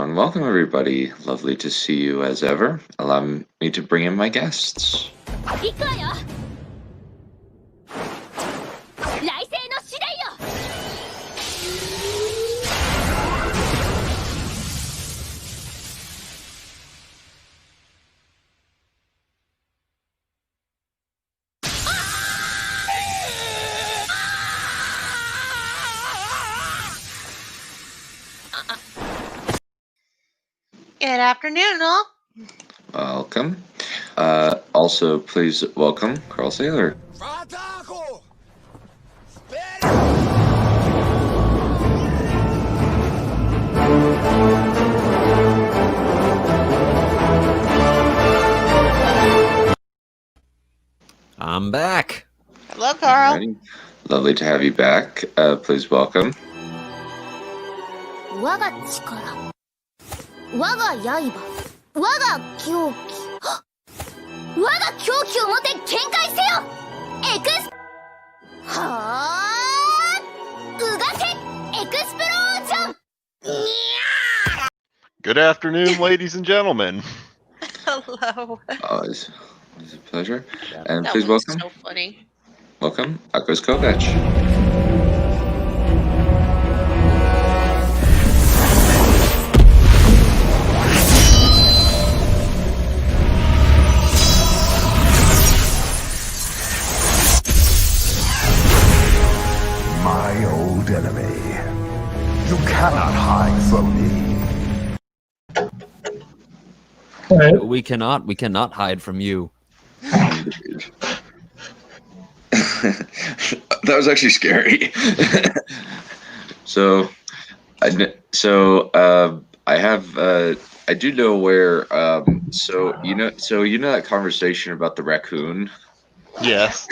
and welcome everybody. Lovely to see you as ever. Allow me to bring in my guests. Good afternoon, all. Welcome. Also, please welcome Carl Sailor. I'm back. Hello, Carl. Alrighty. Lovely to have you back. Please welcome. 我が力我が刃我が狂気我が狂気をもて見解せよエクスはーうがけエクスプロージョン Good afternoon, ladies and gentlemen. Hello. It's a pleasure. And That please was welcome. so funny. Welcome, Akos Kovac. My old enemy. You cannot hide from me. We cannot hide from you. That was actually scary. I do know where. So you know that conversation about the raccoon. Yes.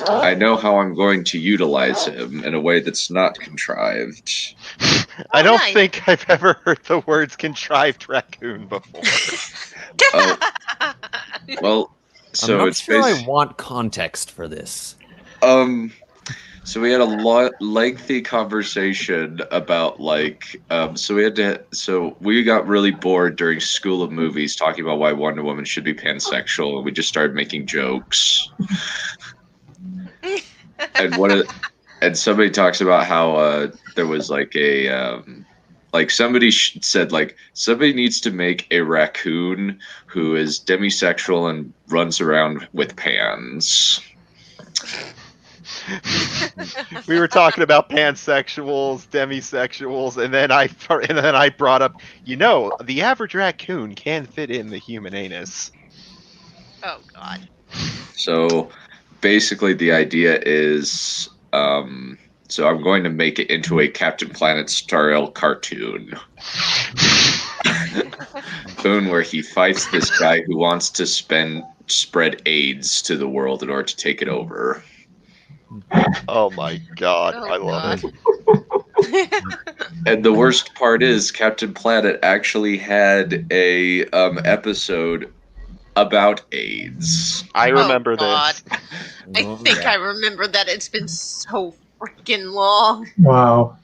I know how I'm going to utilize him in a way that's not contrived. I don't nice. think I've ever heard the words contrived raccoon before. Well, I'm so not it's sure I want context for this. So we had a lengthy conversation about so we got really bored during School of Movies talking about why Wonder Woman should be pansexual, and we just started making jokes. And somebody talks about how there was somebody said somebody needs to make a raccoon who is demisexual and runs around with pans. We were talking about pansexuals, demisexuals, and then I brought up, the average raccoon can fit in the human anus. Oh, God. So basically the idea is so I'm going to make it into a Captain Planet style cartoon. Where he fights this guy who wants to spread AIDS to the world in order to take it over. Oh my God, Oh, I love God. it. And the worst part is Captain Planet actually had a episode about AIDS. I remember God. this. I think I remember that. It's been so freaking long. Wow.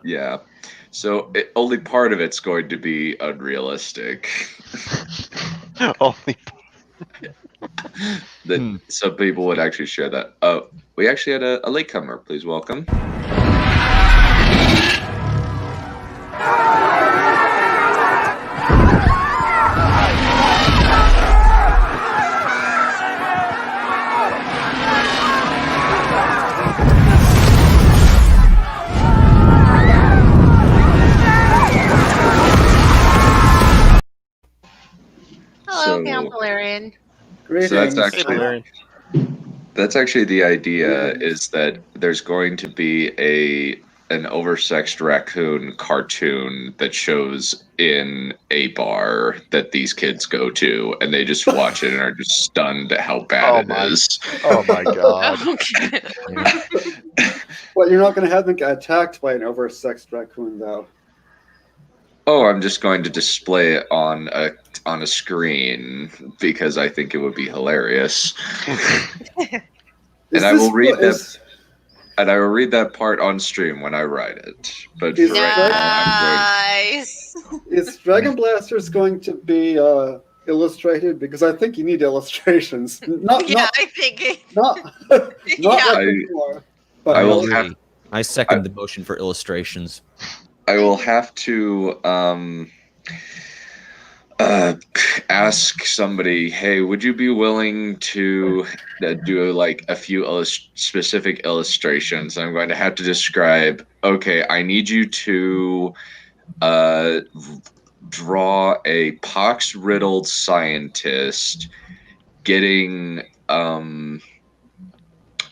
Yeah. So only part of it's going to be unrealistic. Only That some people would actually share that. We actually had a latecomer. Please welcome. Hello, Count Valerian. So that's actually the idea, is that there's going to be an oversexed raccoon cartoon that shows in a bar that these kids go to, and they just watch it and are just stunned at how bad it is. Oh my God. Okay. Well, you're not going to have them get attacked by an oversexed raccoon, though. Oh, I'm just going to display it on a screen because I think it would be hilarious. And I will read them. And I will read that part on stream when I write it. But for Is right now, Nice. Is Dragon Blasters going to be illustrated? Because I think you need illustrations. I think. Not Yeah. like before. But I will agree. have- I second the motion for illustrations. I will have to ask somebody, hey, would you be willing to do like a few specific illustrations? I'm going to have to describe, okay, I need you to draw a pox-riddled scientist getting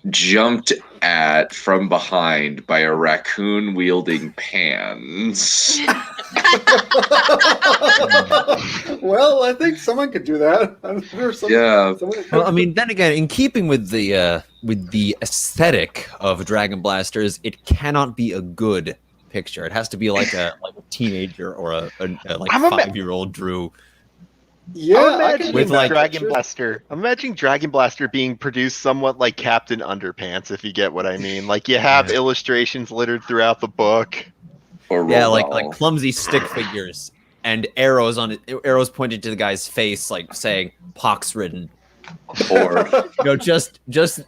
jumped at from behind by a raccoon wielding pans. Well, I think someone could do that. Yeah. Well, I mean, then again, in keeping with the aesthetic of Dragon Blasters, it cannot be a good picture. It has to be like a teenager or a 5-year-old drew. Yeah, I'm imagining with like Dragon Blaster. I'm imagining Dragon Blaster being produced somewhat like Captain Underpants, if you get what I mean. Like you have illustrations littered throughout the book. Or Yeah, Roald like Dahl. clumsy stick figures and arrows on it, arrows pointed to the guy's face, like saying "pox-ridden," or just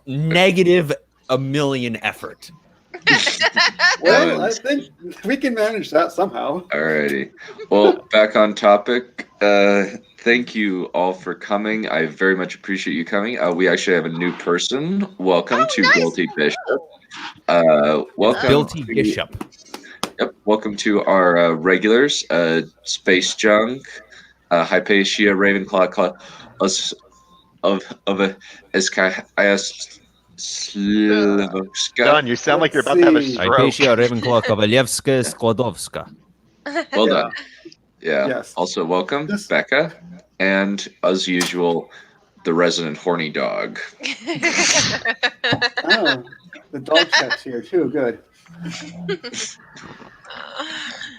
negative a million effort. Well, I think we can manage that somehow. Alrighty. Well, back on topic. Thank you all for coming. I very much appreciate you coming. We actually have a new person. Welcome to nice. Guilty Bishop. Welcome. Guilty Bishop. Yep. Welcome to our regulars. Space Junk, Hypatia, Ravenclaw, of Escaias. Done. You sound like you're about to have a stroke. Hypatia, Ravenclaw, Kowalewska, Skłodowska. Well done. Yeah. Yes. Also, welcome, Becca, and as usual, the resident horny dog. Oh, the dog chat's here too. Good.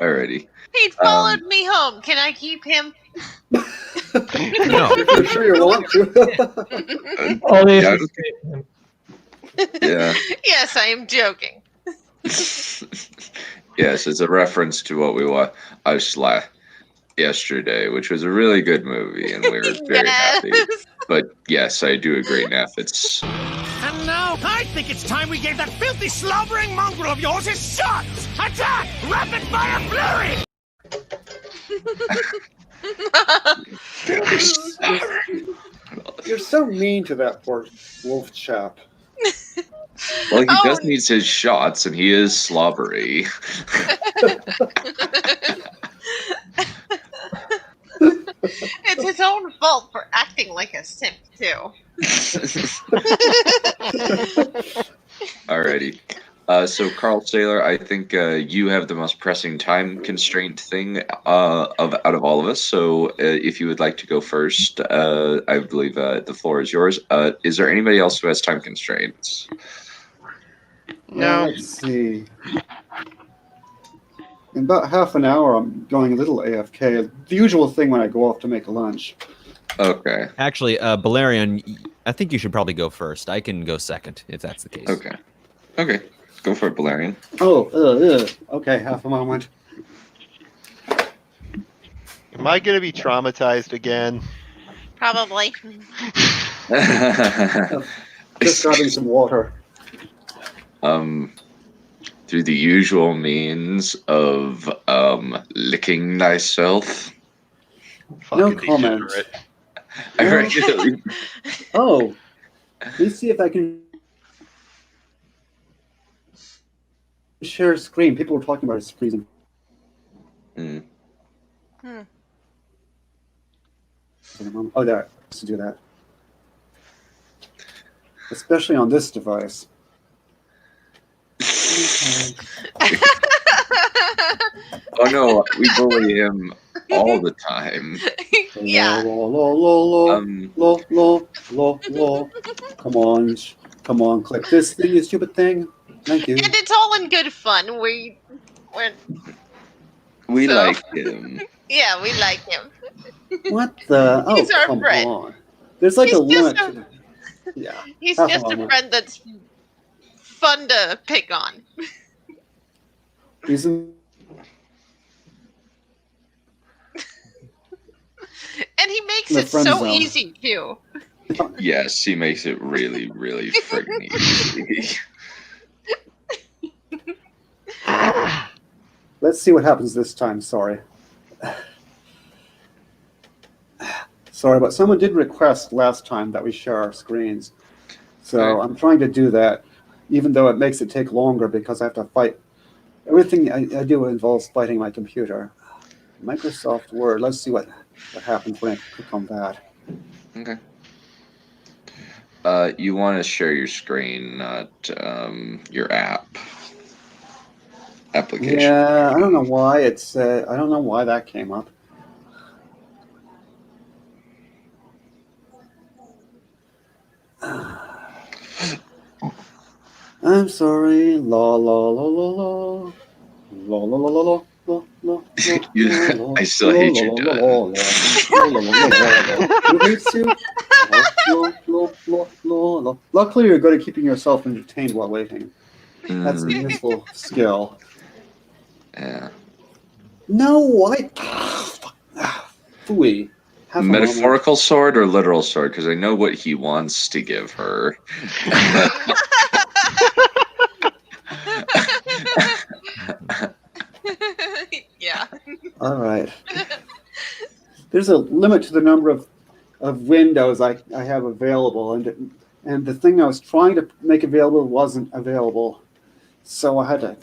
Alrighty. He followed me home. Can I keep him? No. I'm sure you want to. Yeah. Yes, I am joking. Yes, it's a reference to what we watched yesterday, which was a really good movie, and we were very happy. But yes, I do agree, Neph. It's And now, I think it's time we gave that filthy, slobbering mongrel of yours his shot! Attack! Rapid fire flurry! You're so mean to that poor wolf chap. well, he does need his shots, and he is slobbery. It's his own fault for acting like a simp, too. Alrighty. So, Carl Saylor, I think you have the most pressing time constraint thing out of all of us. So, if you would like to go first, I believe the floor is yours. Is there anybody else who has time constraints? No. Let's see. In about half an hour, I'm going a little AFK. The usual thing when I go off to make a lunch. Okay. Actually, Balerion, I think you should probably go first. I can go second, if that's the case. Okay. Okay. Go for it, Balerion. Oh, okay, half a moment. Am I going to be traumatized again? Probably. Just grabbing some water. Through the usual means of licking thyself. No Fucking comment. degenerate. I regularly. Oh, let's see if I can share a screen. People were talking about his freezing. Mm. Oh, there. Let's do that. Especially on this device. Oh no, we bully him all the time. Yeah. Lo. Come on, click this thing, you stupid thing. Thank you. And it's all in good fun. We like him. Yeah, we like him. What the? Oh, He's our come friend. on. There's like He's a limit just to the... Yeah. He's Half just a a moment. friend that's fun to pick on. He's in And he makes the it friend so zone. easy, too. Yes, he makes it really, really friggin' easy. Let's see what happens this time. Sorry. Sorry, but someone did request last time that we share our screens. So Okay. I'm trying to do that, even though it makes it take longer because I have to fight. Everything I do involves fighting my computer. Microsoft Word. Let's see what happens when I click on that. Okay. You want to share your screen, not your application. Yeah, I don't know why it's. I don't know why that came up. I'm sorry. La la la la la. La la la la la. I still hate you, Dylan. Who hates you? Luckily, you're good at keeping yourself entertained while waiting. That's a useful skill. Yeah. No, what? Fooey. Have a moment. Metaphorical sword or literal sword? Because I know what he wants to give her. Yeah. All right. There's a limit to the number of windows I have available, and the thing I was trying to make available wasn't available, so I had to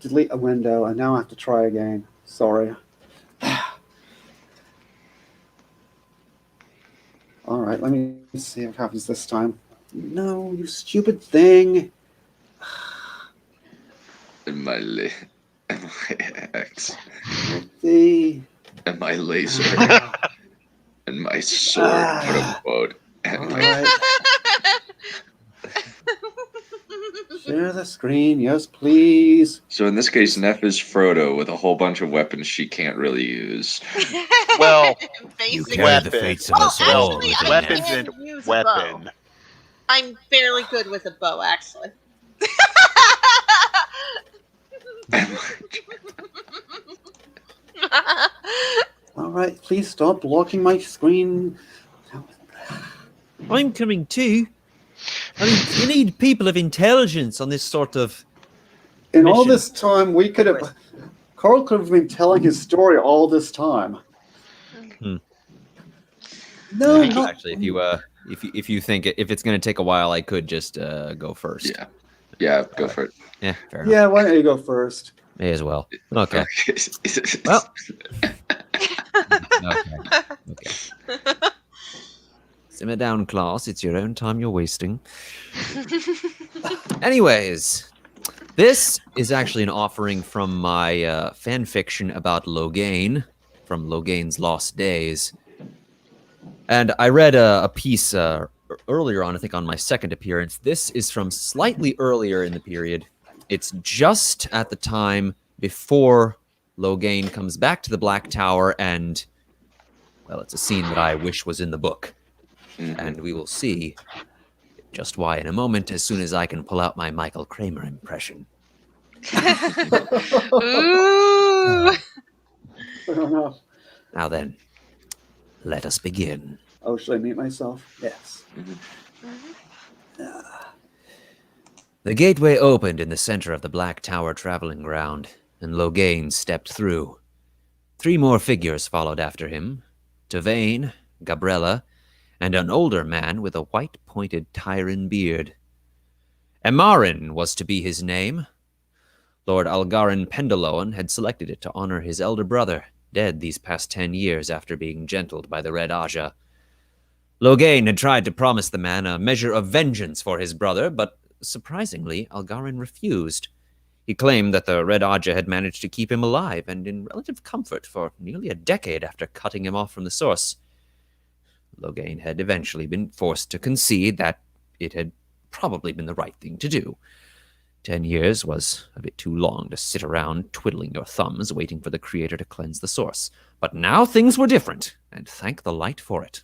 delete a window, and now I have to try again. Sorry. All right, let me see what happens this time. No, you stupid thing. And my axe. See. And my laser. And my sword, quote unquote. And All my right. Share the screen, yes, please. So in this case, Neph is Frodo with a whole bunch of weapons she can't really use. Well, Basically. carry the fates of us all Actually, within weapons that. and Use a bow. weapon. I'm fairly good with a bow, actually. All right, please stop blocking my screen. I'm coming too. I mean, you need people of intelligence on this sort of In all mission. this time, we could have. Carl could have been telling his story all this time. No, not actually. If you think if it's going to take a while, I could just go first. Yeah, go for it. Yeah, fair enough. Yeah, why don't you go first? May as well. Okay. Well. Okay. Simmer down, class. It's your own time you're wasting. Anyways, this is actually an offering from my fan fiction about Logain, from Logain's Lost Days. And I read a piece earlier on, I think on my second appearance. This is from slightly earlier in the period. It's just at the time before Logain comes back to the Black Tower, and, well, it's a scene that I wish was in the book. And we will see just why in a moment, as soon as I can pull out my Michael Kramer impression. Ooh. Now then, let us begin. Oh, should I mute myself? Yes. The gateway opened in the center of the Black Tower traveling ground, and Logain stepped through. 3 more figures followed after him: Tavain, Gabrella, and an older man with a white pointed Tyrion beard. Amarin was to be his name. Lord Algarin Pendaloan had selected it to honor his elder brother, dead these past 10 years after being gentled by the Red Aja. Logain had tried to promise the man a measure of vengeance for his brother, but surprisingly, Algarin refused. He claimed that the Red Aja had managed to keep him alive and in relative comfort for nearly a decade after cutting him off from the source. Logain had eventually been forced to concede that it had probably been the right thing to do. 10 years was a bit too long to sit around twiddling your thumbs waiting for the Creator to cleanse the source. But now things were different, and thank the light for it.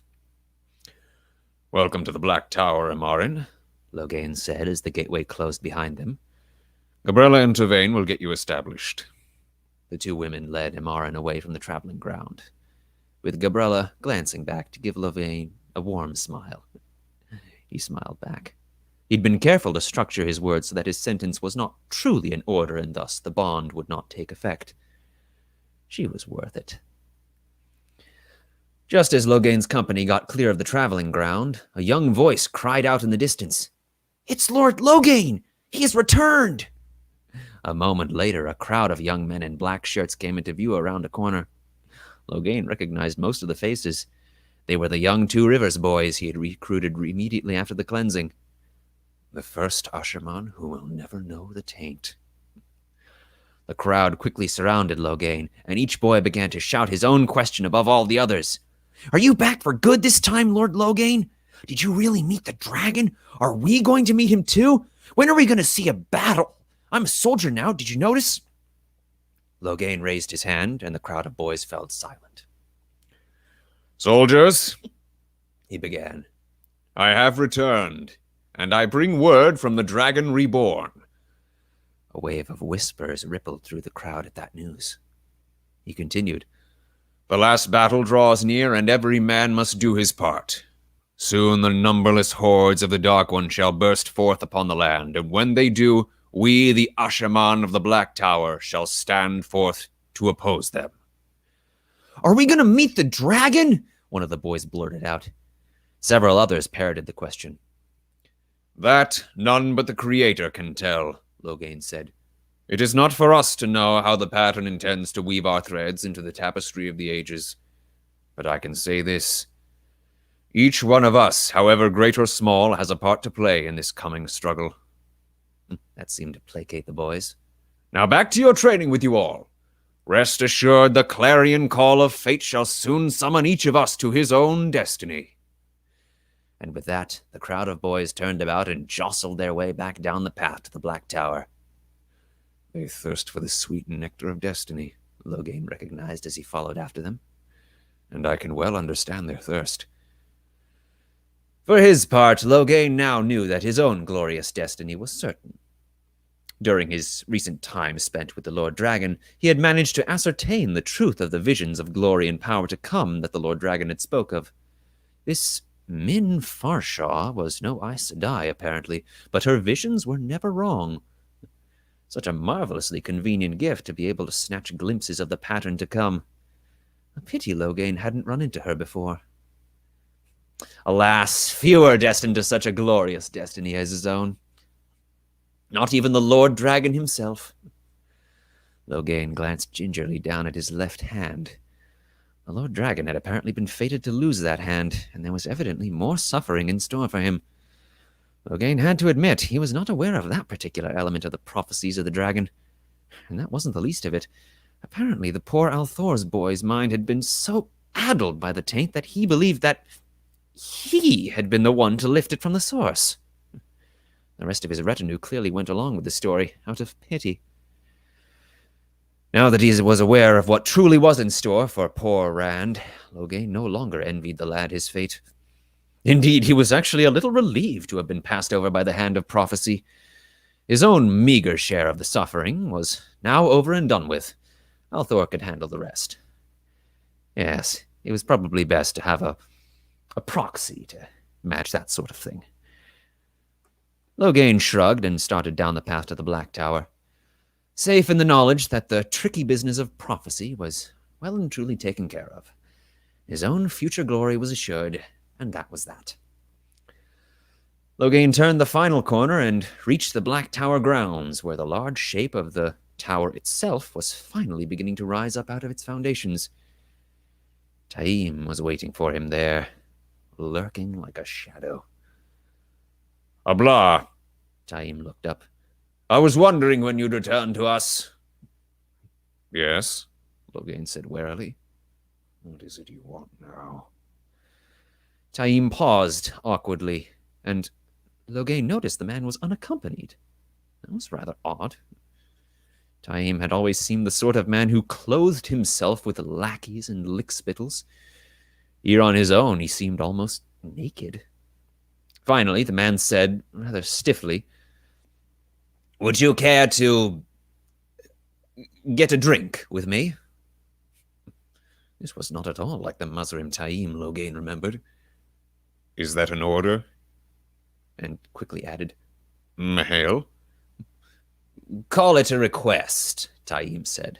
"Welcome to the Black Tower, Amarin," Logain said as the gateway closed behind them. Gabriella and Tavain will get you established. The two women led Imarin away from the traveling ground, with Gabriella glancing back to give Logain a warm smile. He smiled back. He'd been careful to structure his words so that his sentence was not truly in order and thus the bond would not take effect. She was worth it. Just as Logain's company got clear of the traveling ground, a young voice cried out in the distance, "It's Lord Logain! He has returned!" A moment later, a crowd of young men in black shirts came into view around a corner. Logain recognized most of the faces. They were the young Two Rivers boys he had recruited immediately after the cleansing. The first Usherman who will never know the taint. The crowd quickly surrounded Logain, and each boy began to shout his own question above all the others. "Are you back for good this time, Lord Logain? Did you really meet the dragon? Are we going to meet him too? When are we going to see a battle? I'm a soldier now, did you notice?" Logain raised his hand, and the crowd of boys fell silent. "Soldiers," he began, "I have returned, and I bring word from the Dragon Reborn." A wave of whispers rippled through the crowd at that news. He continued, "The last battle draws near, and every man must do his part. Soon the numberless hordes of the Dark One shall burst forth upon the land, and when they do, we, the Usherman of the Black Tower, shall stand forth to oppose them." "Are we going to meet the dragon?" one of the boys blurted out. Several others parroted the question. "That none but the Creator can tell," Logain said. "It is not for us to know how the pattern intends to weave our threads into the tapestry of the ages. But I can say this. Each one of us, however great or small, has a part to play in this coming struggle." That seemed to placate the boys. "Now back to your training with you all. Rest assured the clarion call of fate shall soon summon each of us to his own destiny." And with that, the crowd of boys turned about and jostled their way back down the path to the Black Tower. "They thirst for the sweet nectar of destiny," Logain recognized as he followed after them. "And I can well understand their thirst." For his part, Logain now knew that his own glorious destiny was certain. During his recent time spent with the Lord Dragon, he had managed to ascertain the truth of the visions of glory and power to come that the Lord Dragon had spoke of. This Min Farshaw was no Aes Sedai, apparently, but her visions were never wrong. Such a marvelously convenient gift to be able to snatch glimpses of the pattern to come. A pity Logain hadn't run into her before. Alas, few are destined to such a glorious destiny as his own. Not even the Lord Dragon himself. Logain glanced gingerly down at his left hand. The Lord Dragon had apparently been fated to lose that hand, and there was evidently more suffering in store for him. Logain had to admit he was not aware of that particular element of the prophecies of the dragon. And that wasn't the least of it. Apparently the poor Althor's boy's mind had been so addled by the taint that he believed that he had been the one to lift it from the source. The rest of his retinue clearly went along with the story, out of pity. Now that he was aware of what truly was in store for poor Rand, Logain no longer envied the lad his fate. Indeed, he was actually a little relieved to have been passed over by the hand of prophecy. His own meager share of the suffering was now over and done with. Althor could handle the rest. Yes, it was probably best to have a proxy to match that sort of thing. Logain shrugged and started down the path to the Black Tower, safe in the knowledge that the tricky business of prophecy was well and truly taken care of. His own future glory was assured, and that was that. Logain turned the final corner and reached the Black Tower grounds, where the large shape of the tower itself was finally beginning to rise up out of its foundations. Taim was waiting for him there, lurking like a shadow. "Abla," Taim looked up. "I was wondering when you'd return to us." "Yes," Logain said warily. "What is it you want now?" Taim paused awkwardly, and Logain noticed the man was unaccompanied. That was rather odd. Taim had always seemed the sort of man who clothed himself with lackeys and lickspittles. Here on his own, he seemed almost naked. Finally, the man said, rather stiffly, "Would you care to get a drink with me?" This was not at all like the Mazrim Taim, Logain remembered. "Is that an order?" And quickly added, "Mihail?" "Call it a request," Taim said.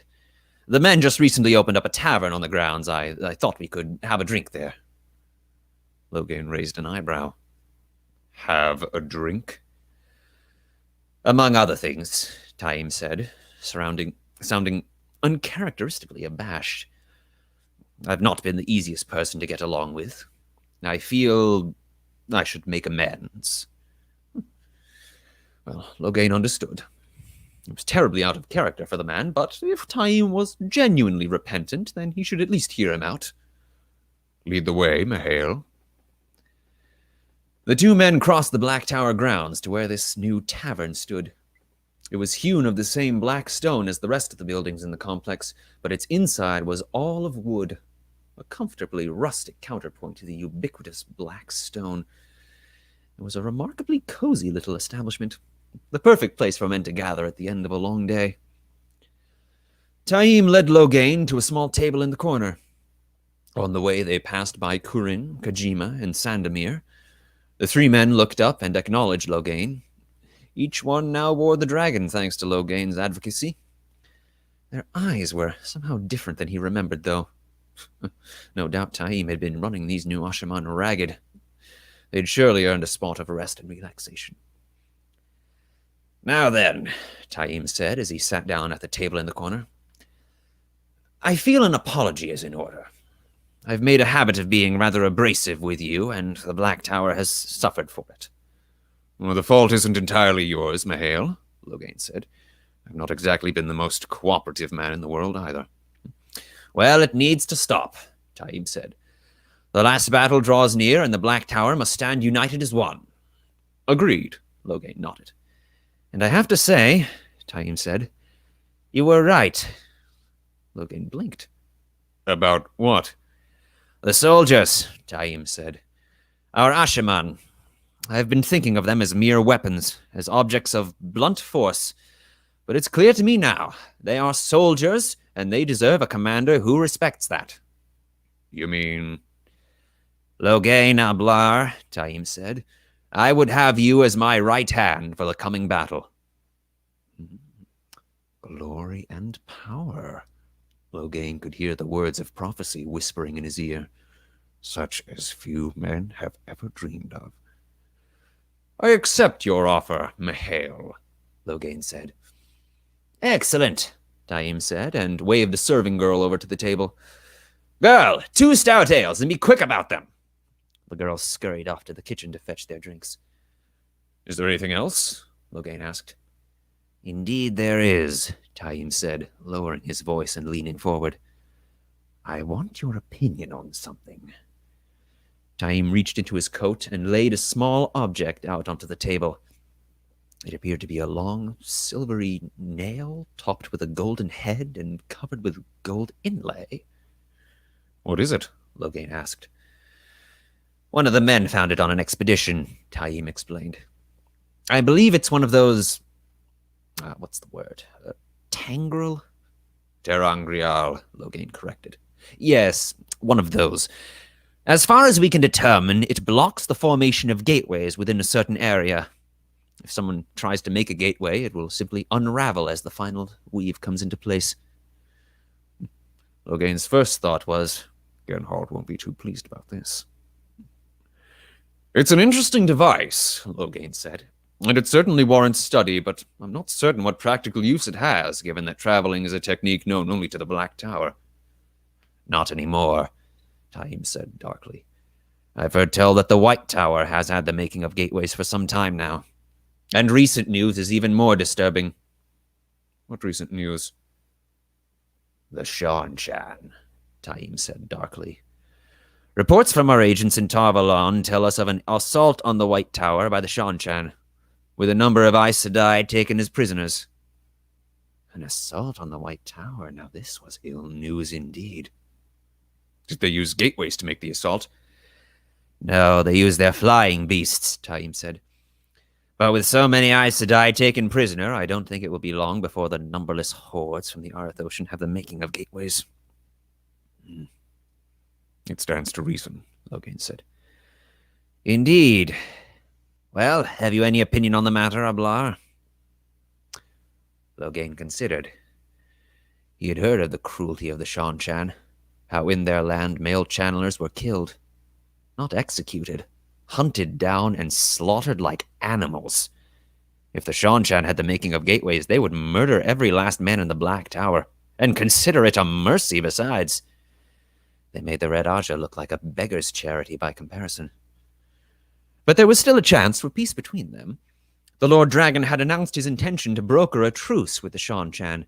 "The men just recently opened up a tavern on the grounds. I thought we could have a drink there." Logain raised an eyebrow. "Have a drink?" "Among other things," Taim said, sounding uncharacteristically abashed. "I've not been the easiest person to get along with. I feel I should make amends." Well, Logain understood. It was terribly out of character for the man, but if Taim was genuinely repentant, then he should at least hear him out. "Lead the way, Mihail." The two men crossed the Black Tower grounds to where this new tavern stood. It was hewn of the same black stone as the rest of the buildings in the complex, but its inside was all of wood, a comfortably rustic counterpoint to the ubiquitous black stone. It was a remarkably cozy little establishment, the perfect place for men to gather at the end of a long day. Taim led Logain to a small table in the corner. On the way, they passed by Kurin, Kojima, and Sandamir. The three men looked up and acknowledged Logain. Each one now wore the dragon, thanks to Logain's advocacy. Their eyes were somehow different than he remembered, though. No doubt Taim had been running these new Ashaman ragged. They'd surely earned a spot of rest and relaxation. "Now then," Taim said as he sat down at the table in the corner, "I feel an apology is in order. I've made a habit of being rather abrasive with you, and the Black Tower has suffered for it." "Well, the fault isn't entirely yours, Mihail," Logain said. "I've not exactly been the most cooperative man in the world, either." "Well, it needs to stop," Taim said. "The last battle draws near, and the Black Tower must stand united as one." "Agreed," Logain nodded. "And I have to say," Taim said, "you were right." Logain blinked. "About what?" "The soldiers," Taim said. "Our Ashaman. I've been thinking of them as mere weapons, as objects of blunt force. But it's clear to me now. They are soldiers, and they deserve a commander who respects that." "You mean?" "Logain Ablar," Taim said. "I would have you as my right hand for the coming battle." Glory and power. Logain could hear the words of prophecy whispering in his ear, such as few men have ever dreamed of. "I accept your offer, Mihail," Logain said. "Excellent," Taim said, and waved the serving girl over to the table. "Girl, 2 stout ales, and be quick about them." The girls scurried off to the kitchen to fetch their drinks. "Is there anything else?" Logain asked. "Indeed there is," Taim said, lowering his voice and leaning forward. "I want your opinion on something." Taim reached into his coat and laid a small object out onto the table. It appeared to be a long, silvery nail topped with a golden head and covered with gold inlay. "What is it?" Logain asked. "One of the men found it on an expedition," Taim explained. "I believe it's one of those... what's the word? Tangrel?" "Terangrial," Logain corrected. "Yes, one of those. As far as we can determine, it blocks the formation of gateways within a certain area. If someone tries to make a gateway, it will simply unravel as the final weave comes into place." Logain's first thought was, Gernhardt won't be too pleased about this. "It's an interesting device," Logain said, "and it certainly warrants study, but I'm not certain what practical use it has, given that traveling is a technique known only to the Black Tower." "Not anymore," Taim said darkly. "I've heard tell that the White Tower has had the making of gateways for some time now. And recent news is even more disturbing." "What recent news?" "The Shanshan," Taim said darkly. "Reports from our agents in Tarvalon tell us of an assault on the White Tower by the Shanshan, with a number of Aes Sedai taken as prisoners." An assault on the White Tower? Now this was ill news indeed. "Did they use gateways to make the assault?" No, they use their flying beasts, Taim said. But with so many Aes Sedai taken prisoner, I don't think it will be long before the numberless hordes from the Arth Ocean have the making of gateways. It stands to reason, Logain said. Indeed. Well, have you any opinion on the matter, Ablar? Logain considered. He had heard of the cruelty of the Shan-Chan, how in their land male channelers were killed, not executed, hunted down and slaughtered like animals. If the Shan-Chan had the making of gateways, they would murder every last man in the Black Tower, and consider it a mercy besides. They made the Red Aja look like a beggar's charity by comparison. But there was still a chance for peace between them. The Lord Dragon had announced his intention to broker a truce with the Shan-Chan.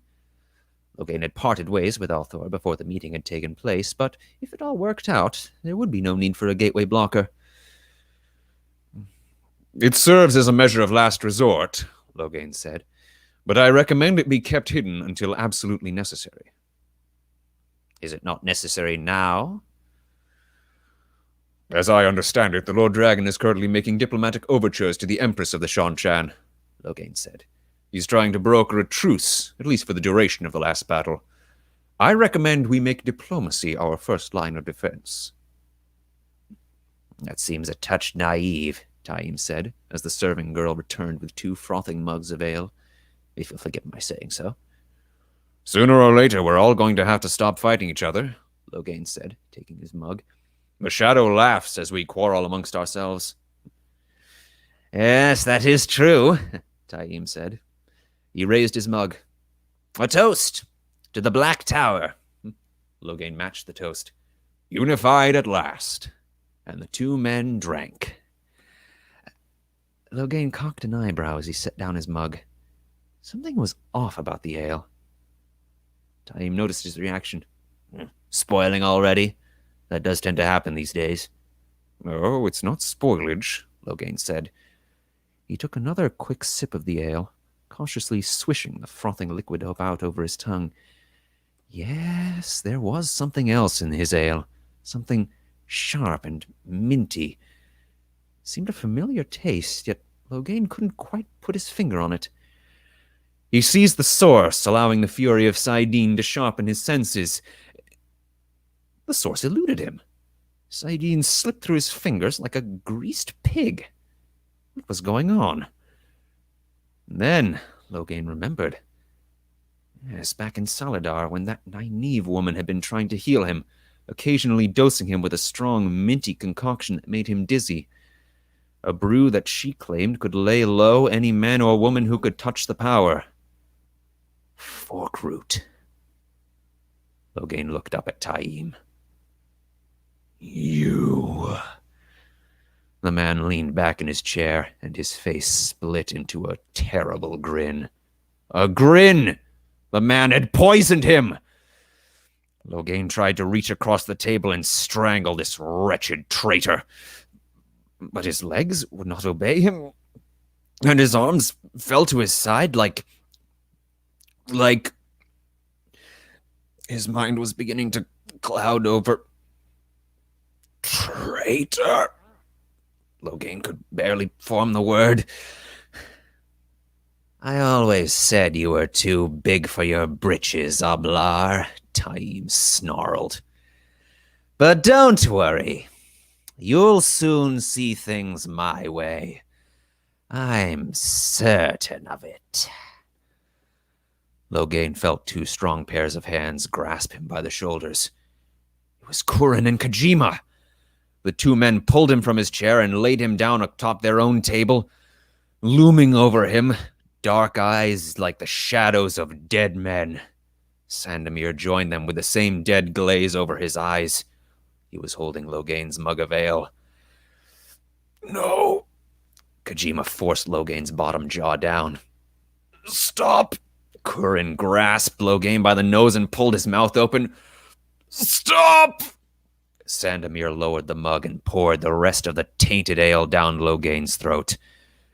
Logain had parted ways with Althor before the meeting had taken place, but if it all worked out, there would be no need for a gateway blocker. It serves as a measure of last resort, Logain said, but I recommend it be kept hidden until absolutely necessary. Is it not necessary now? As I understand it, the Lord Dragon is currently making diplomatic overtures to the Empress of the Shan-Chan, Logain said. He's trying to broker a truce, at least for the duration of the last battle. I recommend we make diplomacy our first line of defense. That seems a touch naive, Taim said, as the serving girl returned with 2 frothing mugs of ale, if you'll forgive my saying so. Sooner or later, we're all going to have to stop fighting each other, Logain said, taking his mug. The shadow laughs as we quarrel amongst ourselves. Yes, that is true, Taim said. He raised his mug. A toast to the Black Tower. Logain matched the toast. Unified at last. And the 2 men drank. Logain cocked an eyebrow as he set down his mug. Something was off about the ale. Taim noticed his reaction. Spoiling already? That does tend to happen these days. Oh, it's not spoilage, Logain said. He took another quick sip of the ale, cautiously swishing the frothing liquid about over his tongue. Yes, there was something else in his ale. Something sharp and minty. Seemed a familiar taste, yet Logain couldn't quite put his finger on it. He seized the source, allowing the fury of Saidin to sharpen his senses. The source eluded him. Saidin slipped through his fingers like a greased pig. What was going on? And then Logain remembered. Yes, back in Saladar, when that Nynaeve woman had been trying to heal him, occasionally dosing him with a strong, minty concoction that made him dizzy. A brew that she claimed could lay low any man or woman who could touch the power. Forkroot. Logain looked up at Taim. You. The man leaned back in his chair, and his face split into a terrible grin. A grin! The man had poisoned him! Logain tried to reach across the table and strangle this wretched traitor. But his legs would not obey him, and his arms fell to his side like... His mind was beginning to cloud over. Traitor! Logain could barely form the word. I always said you were too big for your britches, Ablar, Taim snarled. But don't worry. You'll soon see things my way. I'm certain of it. Logain felt 2 strong pairs of hands grasp him by the shoulders. It was Kurin and Kojima. The 2 men pulled him from his chair and laid him down atop their own table. Looming over him, dark eyes like the shadows of dead men. Sandemir joined them with the same dead glaze over his eyes. He was holding Logain's mug of ale. No! Kojima forced Logain's bottom jaw down. Stop! Kurin grasped Logain by the nose and pulled his mouth open. Stop! Sandemir lowered the mug and poured the rest of the tainted ale down Logain's throat,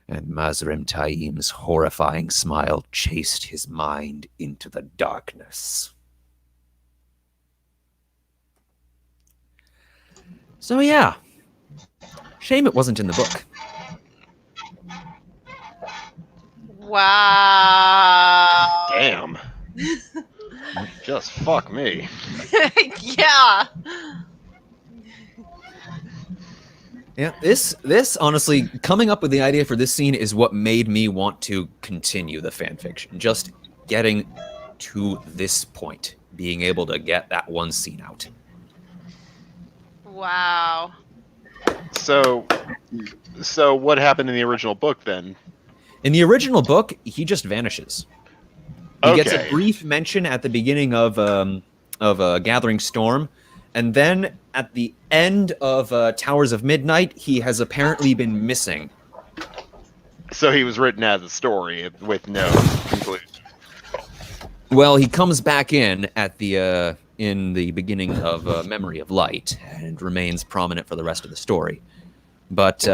and Mazrim Taim's horrifying smile chased his mind into the darkness. So yeah, Shame it wasn't in the book. Wow. Damn. Just fuck me. Yeah. Yeah, this honestly, coming up with the idea for this scene is what made me want to continue the fanfiction. Just getting to this point, being able to get that one scene out. Wow. So what happened in the original book then? In the original book, he just vanishes. He gets a Okay. brief mention at the beginning of Gathering Storm, and then at the end of Towers of Midnight, he has apparently been missing. So he was written as a story with no conclusion. Well, he comes back in at the beginning of Memory of Light and remains prominent for the rest of the story. But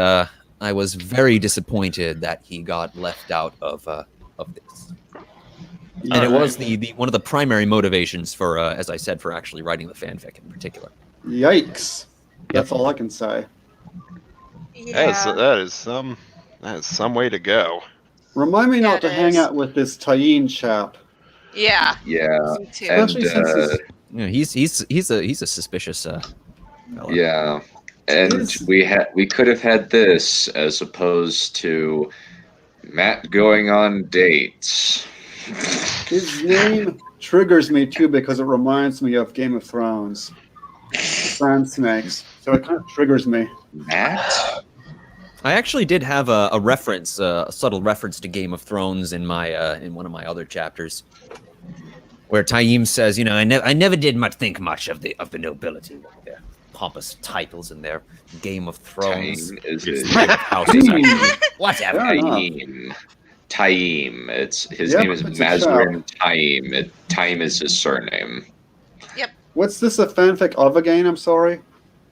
I was very disappointed that he got left out of this. And it was the one of the primary motivations for, as I said, for actually writing the fanfic in particular. Yikes! That's all I can say. Yeah. That is some way to go. Remind me not to it hang is. out with this Tyrion chap. Yeah. Yeah. Me too. And Especially since he's, Yeah, he's a suspicious fellow. yeah. And Is- we could have had this as opposed to Matt going on dates. His name triggers me too because it reminds me of Game of Thrones. Sand snakes. So it kind of triggers me. Matt? I actually did have a reference, a subtle reference to Game of Thrones in my in one of my other chapters, where Taim says, "You know, I never did think much of the nobility, like their pompous titles and their Game of Thrones. Taim is It's it? private houses, whatever." Fair enough. Taim. His Yep, name is it's a Mazrin Taim. Taim is his surname. What's this a fanfic of again? I'm sorry.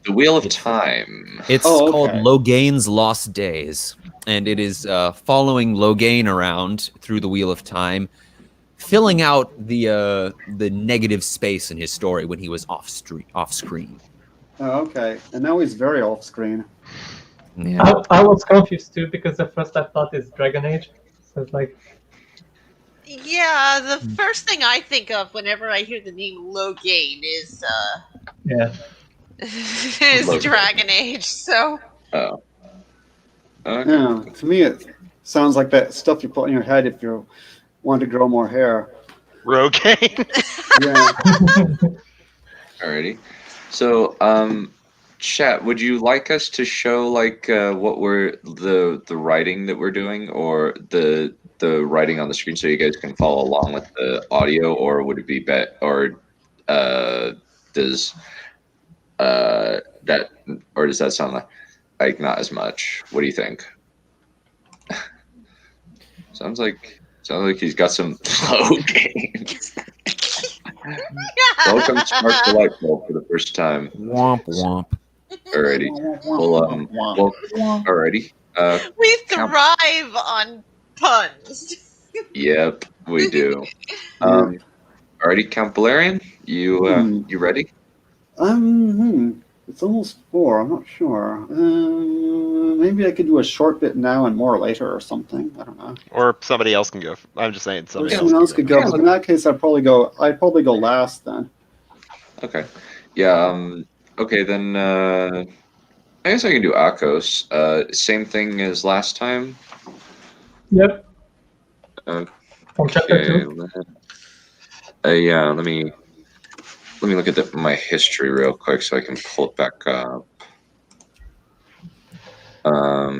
The Wheel of Time. It's Oh, called okay. Loghain's Lost Days, and it is following Loghain around through the Wheel of Time, filling out the negative space in his story when he was off screen. Oh, okay. And now he's very off screen. Yeah. I was confused too because at first I thought it's Dragon Age. So it's like, Yeah, the first thing I think of whenever I hear the name Loghain is yeah. Logan. Dragon Age. So Oh. Okay. Yeah. To me, it sounds like that stuff you put in your head if you want to grow more hair. Rogaine? Yeah. Alrighty. So, chat, would you like us to show like what we're the writing that we're doing, or the writing on the screen, so you guys can follow along with the audio, or would it be does that sound like not as much? What do you think? Sounds like he's got some flow games. Welcome to Smart Delightful for the first time. Womp womp. Alrighty. Well, alrighty. we thrive on puns. Yep, we do. Alrighty, Count Valerian, you ready? It's almost 4. I'm not sure. Maybe I could do a short bit now and more later or something. I don't know. Or somebody else can go. I'm just saying Or somebody someone else could go. Yeah. But in that case, I'd probably go last then. Okay. Yeah. Okay, then. I guess I can do Akos. Same thing as last time. Yep. Okay. From chapter 2. Yeah. Let me look at my history real quick so I can pull it back up. I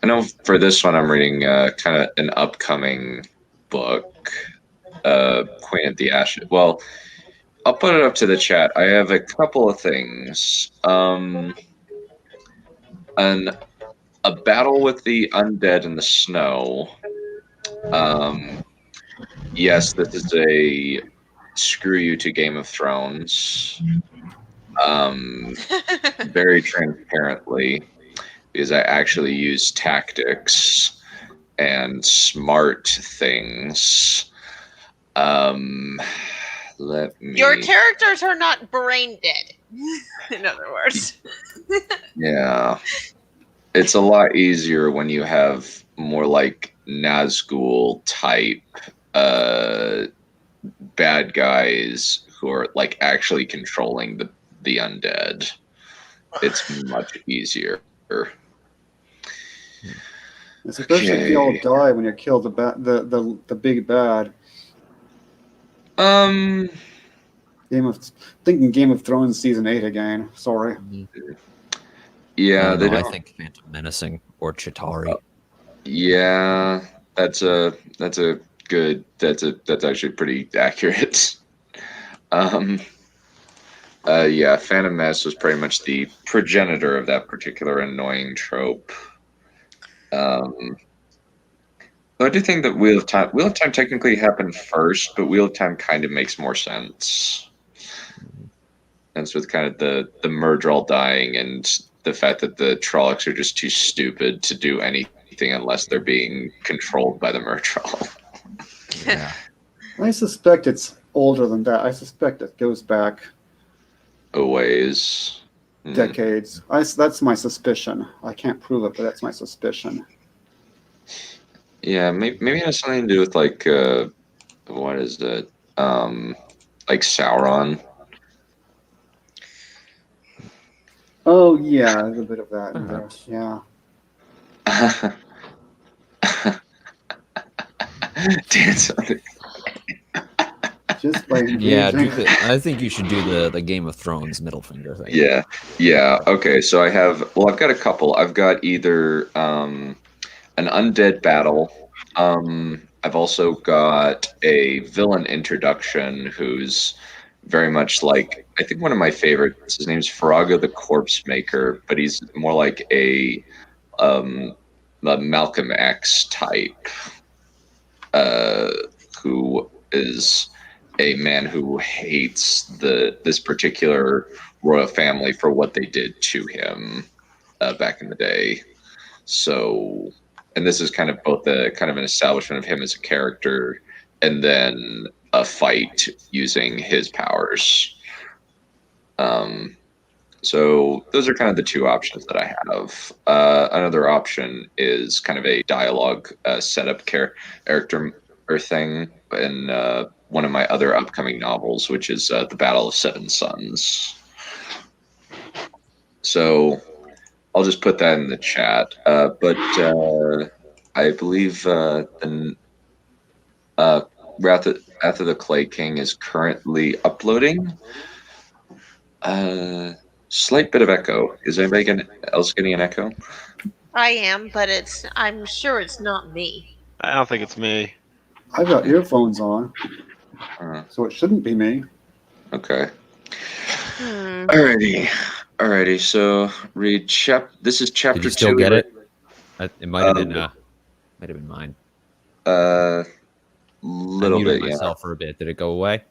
know for this one I'm reading kind of an upcoming book, Queen of the Ashes. Well, I'll put it up to the chat. I have a couple of things. A battle with the undead in the snow. Yes, this is a screw you to Game of Thrones. Very transparently, because I actually use tactics and smart things. Let me. Your characters are not brain dead. In other words. Yeah. It's a lot easier when you have more like Nazgul type bad guys who are like actually controlling the undead. It's much easier. Especially if they all die when you kill the big bad. Thinking Game of Thrones season 8 again. Sorry. Yeah, I think Phantom Menacing or Chitauri. Yeah, that's actually pretty accurate. Yeah, Phantom Menace was pretty much the progenitor of that particular annoying trope. I do think that Wheel of Time technically happened first, but Wheel of Time kind of makes more sense. And so with kind of the merge all dying and the fact that the Trollocs are just too stupid to do anything unless they're being controlled by the Murtrol. Yeah. I suspect it's older than that. I suspect it goes back a ways. Decades. That's my suspicion. I can't prove it, but that's my suspicion. Yeah, maybe it has something to do with like what is it? Like Sauron. Oh yeah, there's a bit of that in there. Yeah. Dance. Just by engaging. Yeah, I think you should do the Game of Thrones middle finger thing. Yeah. Okay, so I've got a couple. I've got either an undead battle. I've also got a villain introduction who's very much like, I think one of my favorites. His name's Faraga the Corpse Maker, but he's more like a Malcolm X type, who is a man who hates this particular royal family for what they did to him back in the day. So, and this is kind of both kind of an establishment of him as a character, and then a fight using his powers. So those are kind of the two options that I have. Another option is kind of a dialogue setup character or thing in one of my other upcoming novels, which is The Battle of Seven Suns. So I'll just put that in the chat. But I believe Wrath of the Clay King is currently uploading. Slight bit of echo. Is anybody else getting an echo? I am, but I'm sure it's not me. I don't think it's me. I've got earphones on, so it shouldn't be me. Okay. Alrighty. So read This is chapter 2. Did you still get it? It might have been mine. Little bit. Myself for a bit. Did it go away?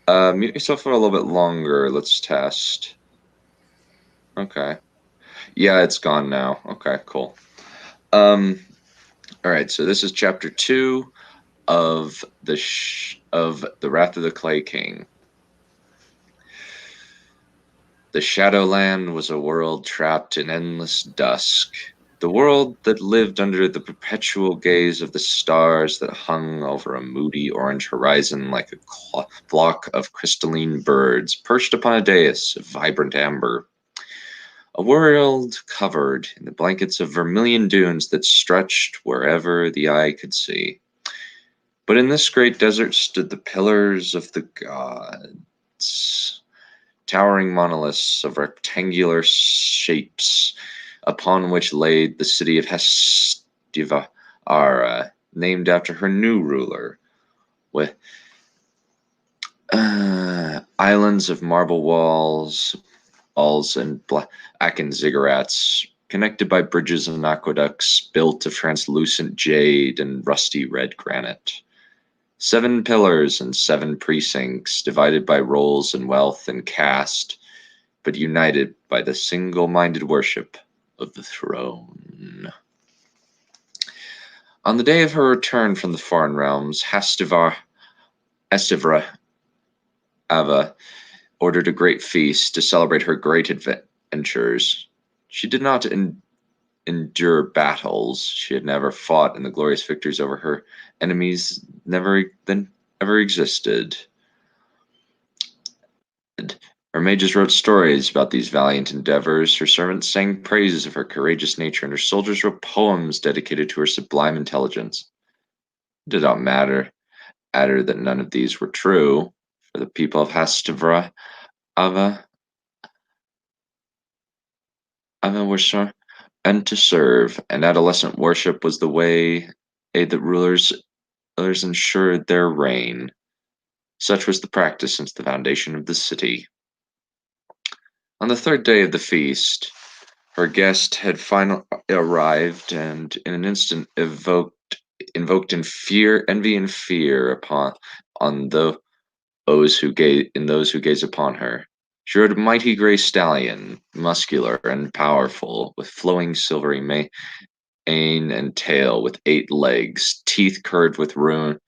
Mute yourself for a little bit longer. Let's test. Okay. Yeah, it's gone now. Okay, cool. All right. So this is chapter 2 of the Wrath of the Clay King. The Shadowland was a world trapped in endless dusk. The world that lived under the perpetual gaze of the stars that hung over a moody orange horizon like a flock of crystalline birds perched upon a dais of vibrant amber. A world covered in the blankets of vermilion dunes that stretched wherever the eye could see. But in this great desert stood the pillars of the gods, towering monoliths of rectangular shapes, upon which lay the city of Hestivara, named after her new ruler, with islands of marble walls and blackened ziggurats, connected by bridges and aqueducts built of translucent jade and rusty red granite. 7 pillars and 7 precincts, divided by roles and wealth and caste, but united by the single-minded worship of the throne. On the day of her return from the foreign realms, Hestivara Ava ordered a great feast to celebrate her great adventures. She did not endure battles. She had never fought, and the glorious victories over her enemies ever existed. Her mages wrote stories about these valiant endeavors, her servants sang praises of her courageous nature, and her soldiers wrote poems dedicated to her sublime intelligence. It did not matter that none of these were true, for the people of Hastivra Ava were and to serve, and adolescent worship was the way that rulers ensured their reign. Such was the practice since the foundation of the city. On the third day of the feast, her guest had finally arrived, and in an instant invoked in fear, envy, and fear on those who gaze upon her. She rode a mighty gray stallion, muscular and powerful, with flowing silvery mane and tail, with 8 legs, teeth carved with runes,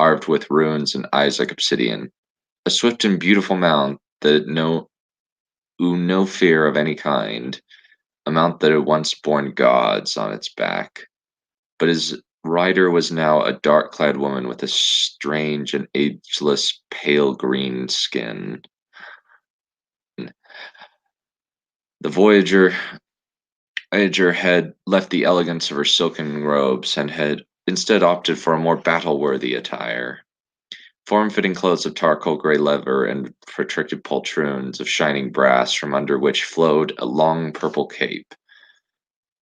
and eyes like obsidian. A swift and beautiful mount that knew no fear of any kind, a mount that had once borne gods on its back. But his rider was now a dark-clad woman with a strange and ageless pale green skin. The Voyager had left the elegance of her silken robes and had instead opted for a more battle-worthy attire. Form-fitting clothes of charcoal gray leather and protracted poltroons of shining brass, from under which flowed a long purple cape.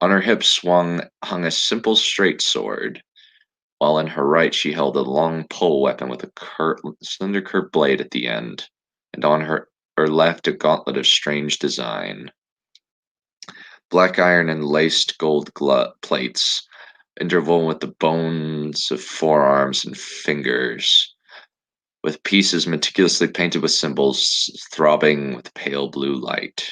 On her hips hung a simple straight sword, while in her right she held a long pole weapon with a slender curved blade at the end, and on her left a gauntlet of strange design. Black iron and laced gold plates interwoven with the bones of forearms and fingers, with pieces meticulously painted with symbols throbbing with pale blue light.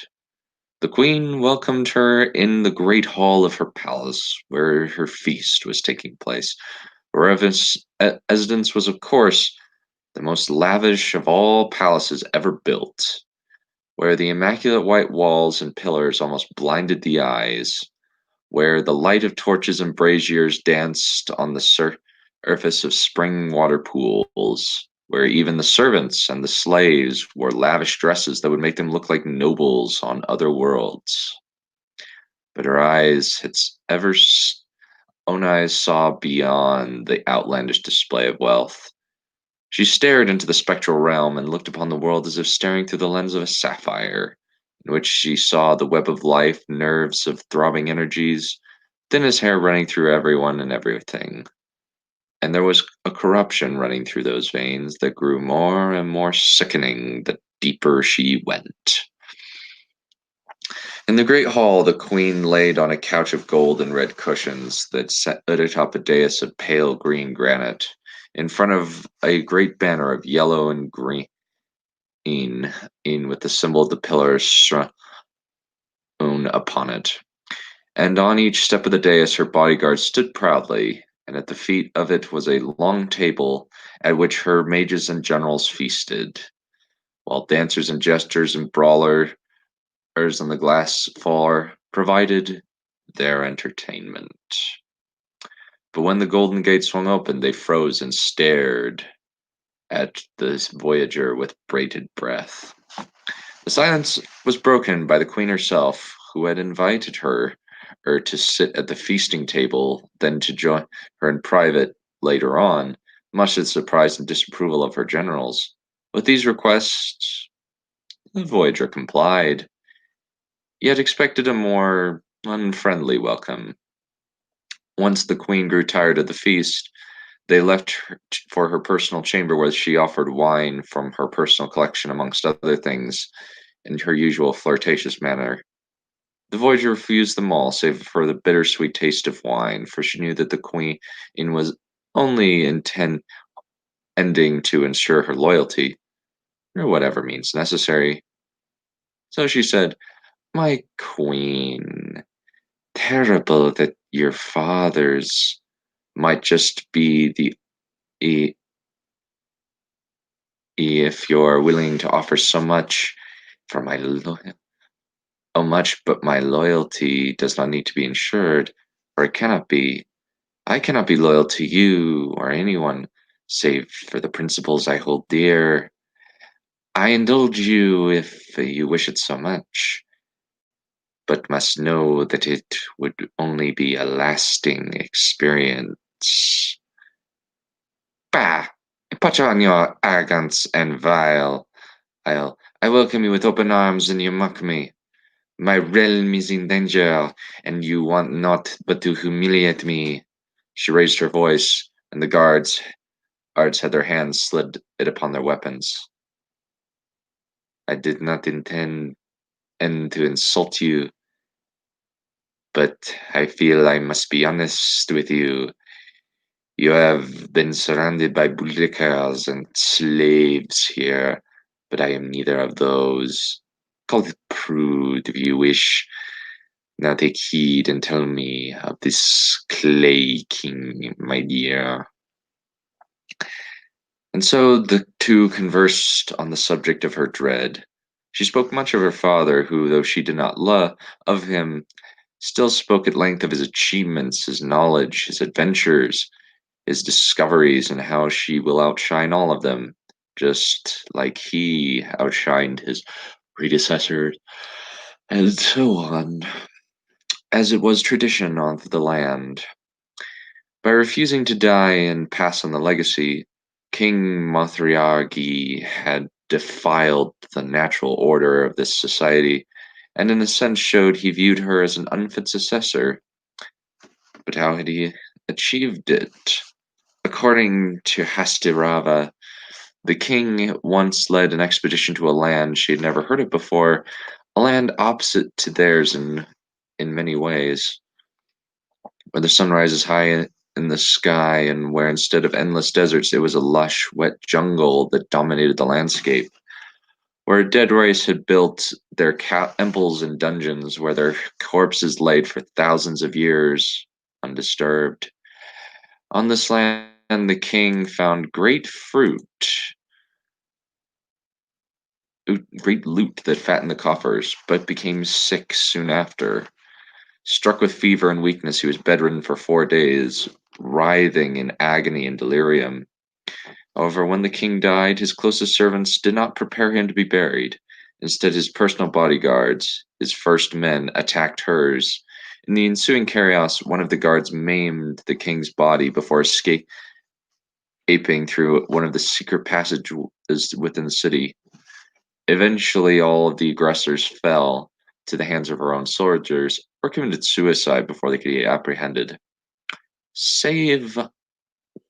The queen welcomed her in the great hall of her palace, where her feast was taking place. Her residence was, of course, the most lavish of all palaces ever built, where the immaculate white walls and pillars almost blinded the eyes, where the light of torches and braziers danced on the surface of spring water pools, where even the servants and the slaves wore lavish dresses that would make them look like nobles on other worlds. But her own eyes saw beyond the outlandish display of wealth. She stared into the spectral realm and looked upon the world as if staring through the lens of a sapphire, in which she saw the web of life, nerves of throbbing energies, thin as hair running through everyone and everything. And there was a corruption running through those veins that grew more and more sickening the deeper she went. In the great hall, the queen laid on a couch of gold and red cushions that sat atop a dais of pale green granite, in front of a great banner of yellow and green, with the symbol of the pillars strewn upon it. And on each step of the dais her bodyguard stood proudly, and at the feet of it was a long table at which her mages and generals feasted, while dancers and jesters and brawlers on the glass floor provided their entertainment. But when the golden gate swung open, they froze and stared at the Voyager with bated breath. The silence was broken by the queen herself, who had invited her to sit at the feasting table, then to join her in private later on, much to the surprise and disapproval of her generals. With these requests, the Voyager complied, yet expected a more unfriendly welcome. Once the queen grew tired of the feast, they left her for her personal chamber, where she offered wine from her personal collection, amongst other things, in her usual flirtatious manner. The Voyager refused them all, save for the bittersweet taste of wine, for she knew that the queen was only intending to ensure her loyalty, or whatever means necessary. So she said, "My queen, terrible that your father's might just be the if you're willing to offer so much for but my loyalty does not need to be insured, or it cannot be. I cannot be loyal to you or anyone, save for the principles I hold dear. I indulge you if you wish it so much, but must know that it would only be a lasting experience. Bah! Put on your arrogance and I welcome you with open arms and you mock me. My realm is in danger, and you want naught but to humiliate me. She raised her voice, and the guards had their hands slid it upon their weapons. I did not intend to insult you, but I feel I must be honest with you. You have been surrounded by bullikars and slaves here, but I am neither of those. Call it prude if you wish. Now take heed and tell me of this Clay King, my dear. And so the two conversed on the subject of her dread. She spoke much of her father, who, though she did not love of him, still spoke at length of his achievements, his knowledge, his adventures, his discoveries, and how she will outshine all of them, just like he outshined his predecessors, and so on, as it was tradition of the land. By refusing to die and pass on the legacy, King Mothriargi had defiled the natural order of this society, and in a sense showed he viewed her as an unfit successor. But how had he achieved it? According to Hastirava, the king once led an expedition to a land she had never heard of before, a land opposite to theirs in many ways, where the sun rises high in the sky and where instead of endless deserts it was a lush, wet jungle that dominated the landscape, where a dead race had built their temples and dungeons, where their corpses laid for thousands of years undisturbed. On this land, the king found great loot that fattened the coffers, but became sick soon after. Struck with fever and weakness, he was bedridden for 4 days, writhing in agony and delirium. However, when the king died, his closest servants did not prepare him to be buried. Instead, his personal bodyguards, his first men, attacked hers. In the ensuing chaos, one of the guards maimed the king's body before escaping through one of the secret passages within the city. Eventually, all of the aggressors fell to the hands of her own soldiers or committed suicide before they could be apprehended. Save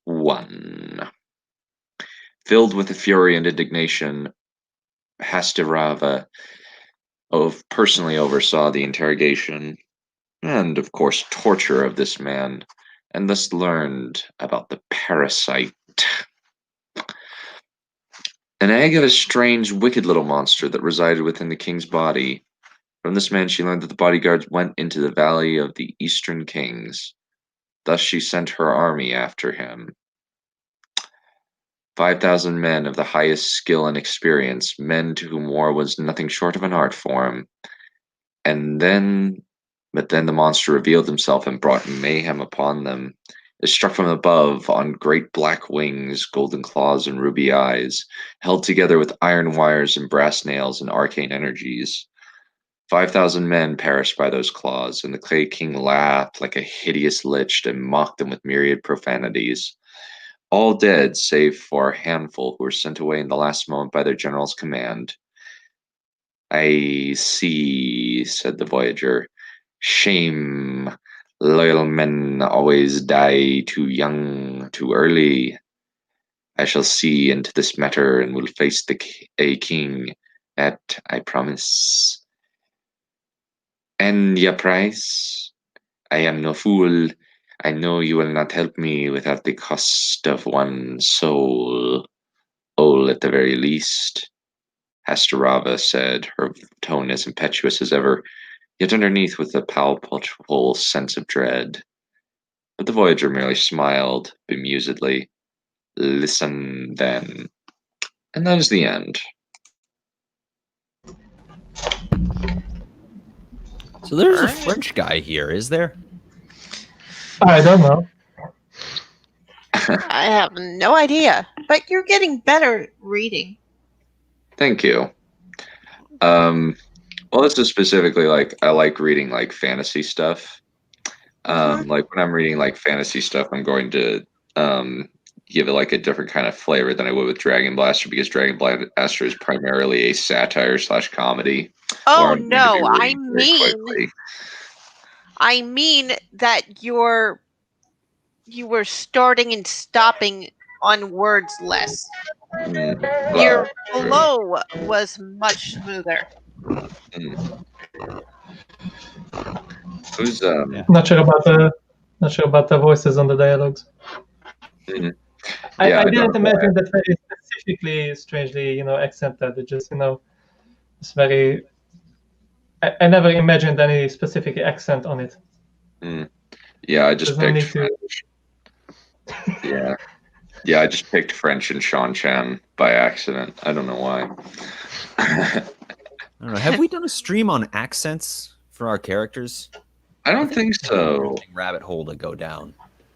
one. Filled with fury and indignation, Hastirava personally oversaw the interrogation and, of course, torture of this man, and thus learned about the parasite. An egg of a strange, wicked little monster that resided within the king's body. From this man she learned that the bodyguards went into the Valley of the Eastern Kings. Thus she sent her army after him. 5,000 men of the highest skill and experience, men to whom war was nothing short of an art form. But then the monster revealed himself and brought mayhem upon them. It struck from above on great black wings, golden claws, and ruby eyes, held together with iron wires and brass nails and arcane energies. 5,000 men perished by those claws, and the Clay King laughed like a hideous lich and mocked them with myriad profanities. All dead, save for a handful who were sent away in the last moment by their general's command. I see, said the voyager. Shame. Loyal men always die too young, too early. I shall see into this matter and will face a king. That I promise. And your price? I am no fool. I know you will not help me without the cost of one soul. All at the very least. Hastirava said, her tone as impetuous as ever, yet underneath with a palpable sense of dread. But the voyager merely smiled bemusedly. Listen, then. And that is the end. So there's a French guy here, is there? I don't know. I have no idea, but you're getting better at reading. Thank you. Well, this is specifically like I like reading like fantasy stuff. Like when I'm reading like fantasy stuff, I'm going to give it like a different kind of flavor than I would with Dragon Blaster because Dragon Blaster is primarily a satire / comedy. Oh where I'm going to be no, reading very quickly. I mean that you were starting and stopping on words less. Your flow was much smoother. Who's Not sure about the voices on the dialogues. I didn't imagine that very specifically, strangely, accented. It just, it's very. I never imagined any specific accent on it. Yeah, I just There's no picked need French. Yeah, I just picked French and Sean Chan by accident. I don't know why. I don't know. Have we done a stream on accents for our characters? I don't think so. Rabbit hole to go down.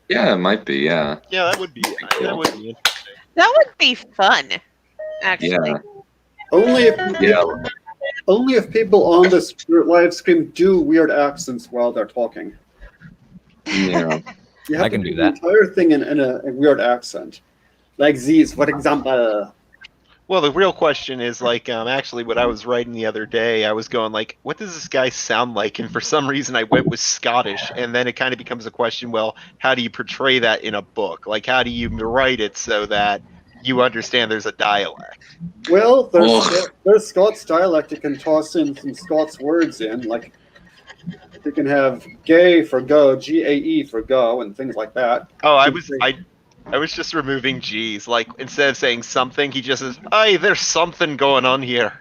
Yeah, it might be. Yeah. Yeah, that would be interesting. That would be fun, actually. Yeah. Only if people on this live stream do weird accents while they're talking. Yeah. You have I can to do the that. entire thing in a weird accent. Like these, for example. Well, the real question is like actually what I was writing the other day. I was going like, what does this guy sound like? And for some reason, I went with Scottish, and then it kind of becomes a question. Well, how do you portray that in a book? Like, how do you write it so that you understand there's a dialect? Well, there's Scots dialect. You can toss in some Scots words in, like you can have "gay" for go, GAE for go, and things like that. Oh, I was just removing G's. Like instead of saying something, he just says, "Hey, there's something going on here."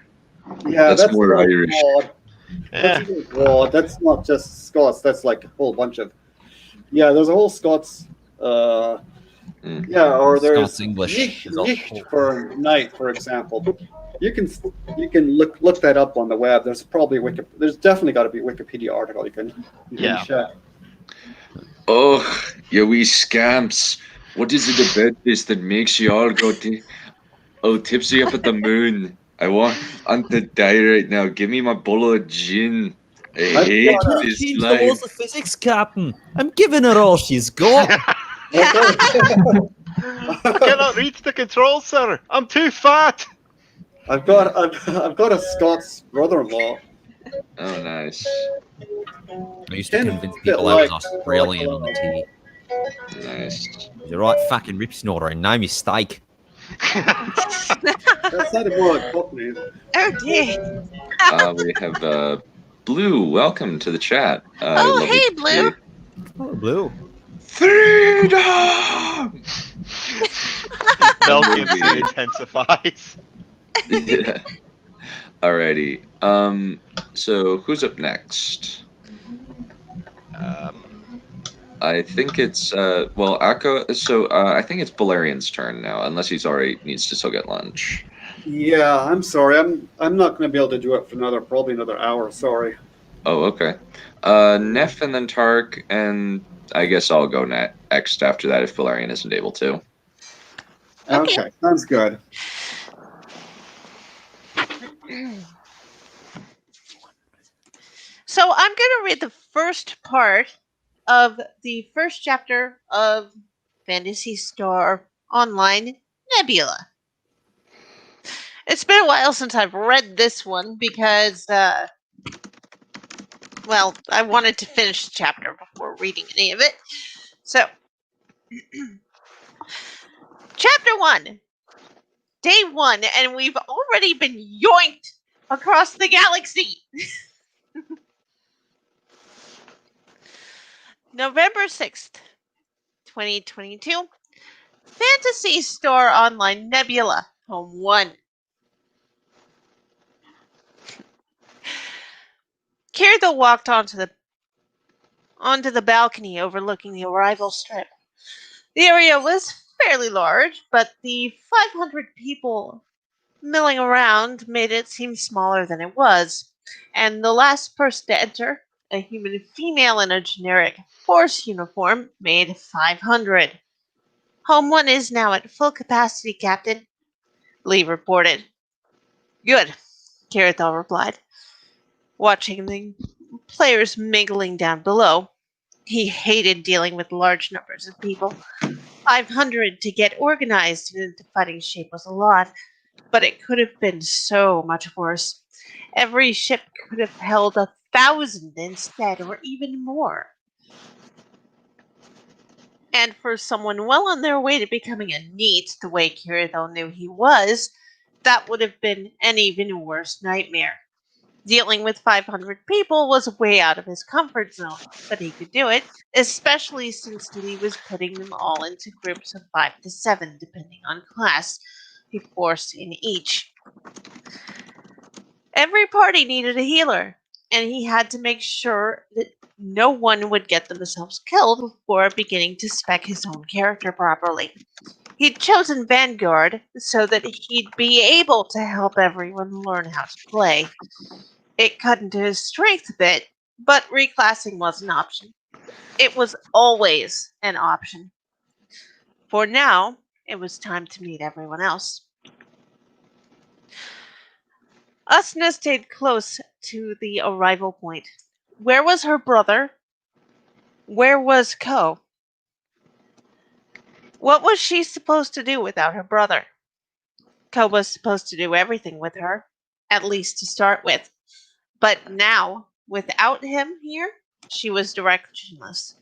Yeah, that's more like Irish. broad. Yeah. That's even broad. That's not just Scots. That's like a whole bunch of. Yeah, there's a whole Scots. Yeah, or there's Scots English. nicht for night, for example. You can look that up on the web. There's probably there's definitely got to be a Wikipedia article you can check. Oh, you wee scamps! What is it about this that makes you all go tipsy up at the moon? I want to die right now. Give me my bottle of gin. I hate this Change the life. laws of physics, Captain. I'm giving her all she's got. I cannot reach the controls, sir. I'm too fat. I've got a Scots brother-in-law. Oh, nice. I used to convince people I was Australian on the tea. Nice. You're right, fucking rip snorter, and no mistake. That sounded more like Cockney. Oh dear. We have Blue. Welcome to the chat. Oh, lovely hey, to Blue. see you. Oh, Blue. Freedom! Mel Gibson intensifies. Yeah. Alrighty. So who's up next? I think it's Akko. So I think it's Balerion's turn now, unless he's already needs to still get lunch. Yeah, I'm sorry. I'm not going to be able to do it for probably another hour. Sorry. Oh, okay. Neph and then Tark, and I guess I'll go next after that if Valerian isn't able to. Okay, sounds good. So I'm going to read the first part of the first chapter of Fantasy Star Online Nebula. It's been a while since I've read this one because, I wanted to finish the chapter before reading any of it. So, Chapter 1, Day 1, and we've already been yoinked across the galaxy. November 6th, 2022. Fantasy Star Online Nebula, Home 1. Kirtha walked onto the balcony overlooking the arrival strip. The area was fairly large, but the 500 people Milling around made it seem smaller than it was, and the last person to enter, a human female in a generic force uniform, made 500. Home 1 is now at full capacity, Captain, Lee reported. Good, Kirithel replied, watching the players mingling down below. He hated dealing with large numbers of people. 500 to get organized and into fighting shape was a lot, but it could have been so much worse. Every ship could have held 1,000 instead, or even more. And for someone well on their way to becoming a NEET, the way Kirithel knew he was, that would have been an even worse nightmare. Dealing with 500 people was way out of his comfort zone, but he could do it, especially since Lee was putting them all into groups of 5 to 7, depending on class, a force in each. Every party needed a healer, and he had to make sure that no one would get themselves killed before beginning to spec his own character properly. He'd chosen Vanguard so that he'd be able to help everyone learn how to play. It cut into his strength a bit, but reclassing was an option. It was always an option. For now, it was time to meet everyone else. Usna stayed close to the arrival point. Where was her brother? Where was Ko? What was she supposed to do without her brother? Ko was supposed to do everything with her, at least to start with. But now, without him here, she was directionless.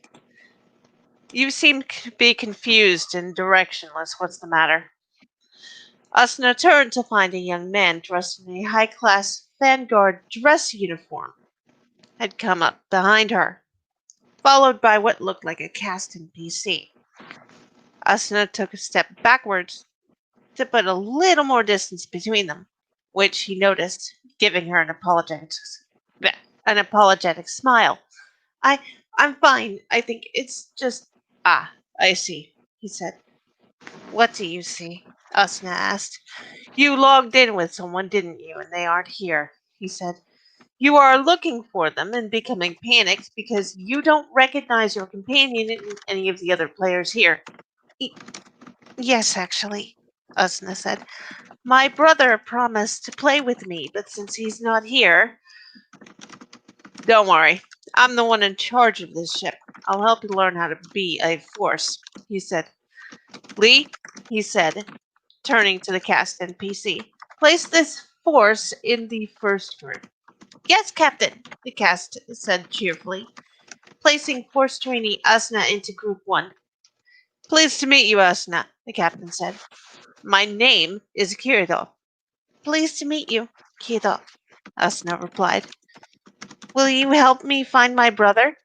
You seem to be confused and directionless. What's the matter? Usna turned to find a young man dressed in a high-class Vanguard dress uniform had come up behind her, followed by what looked like a cast NPC. Usna took a step backwards to put a little more distance between them, which he noticed, giving her an apologetic smile. I'm fine. I think it's just... Ah, I see, he said. What do you see? Usna asked. You logged in with someone, didn't you? And they aren't here, he said. You are looking for them and becoming panicked because you don't recognize your companion in any of the other players here. Yes, actually, Usna said. My brother promised to play with me, but since he's not here... Don't worry. I'm the one in charge of this ship. I'll help you learn how to be a force, he said. Lee, he said, turning to the cast NPC, place this force in the first group. Yes, Captain, the cast said cheerfully, placing force trainee Usna into group 1. Pleased to meet you, Usna, the captain said. My name is Kirithel. Pleased to meet you, Kirithel, Usna replied. Will you help me find my brother?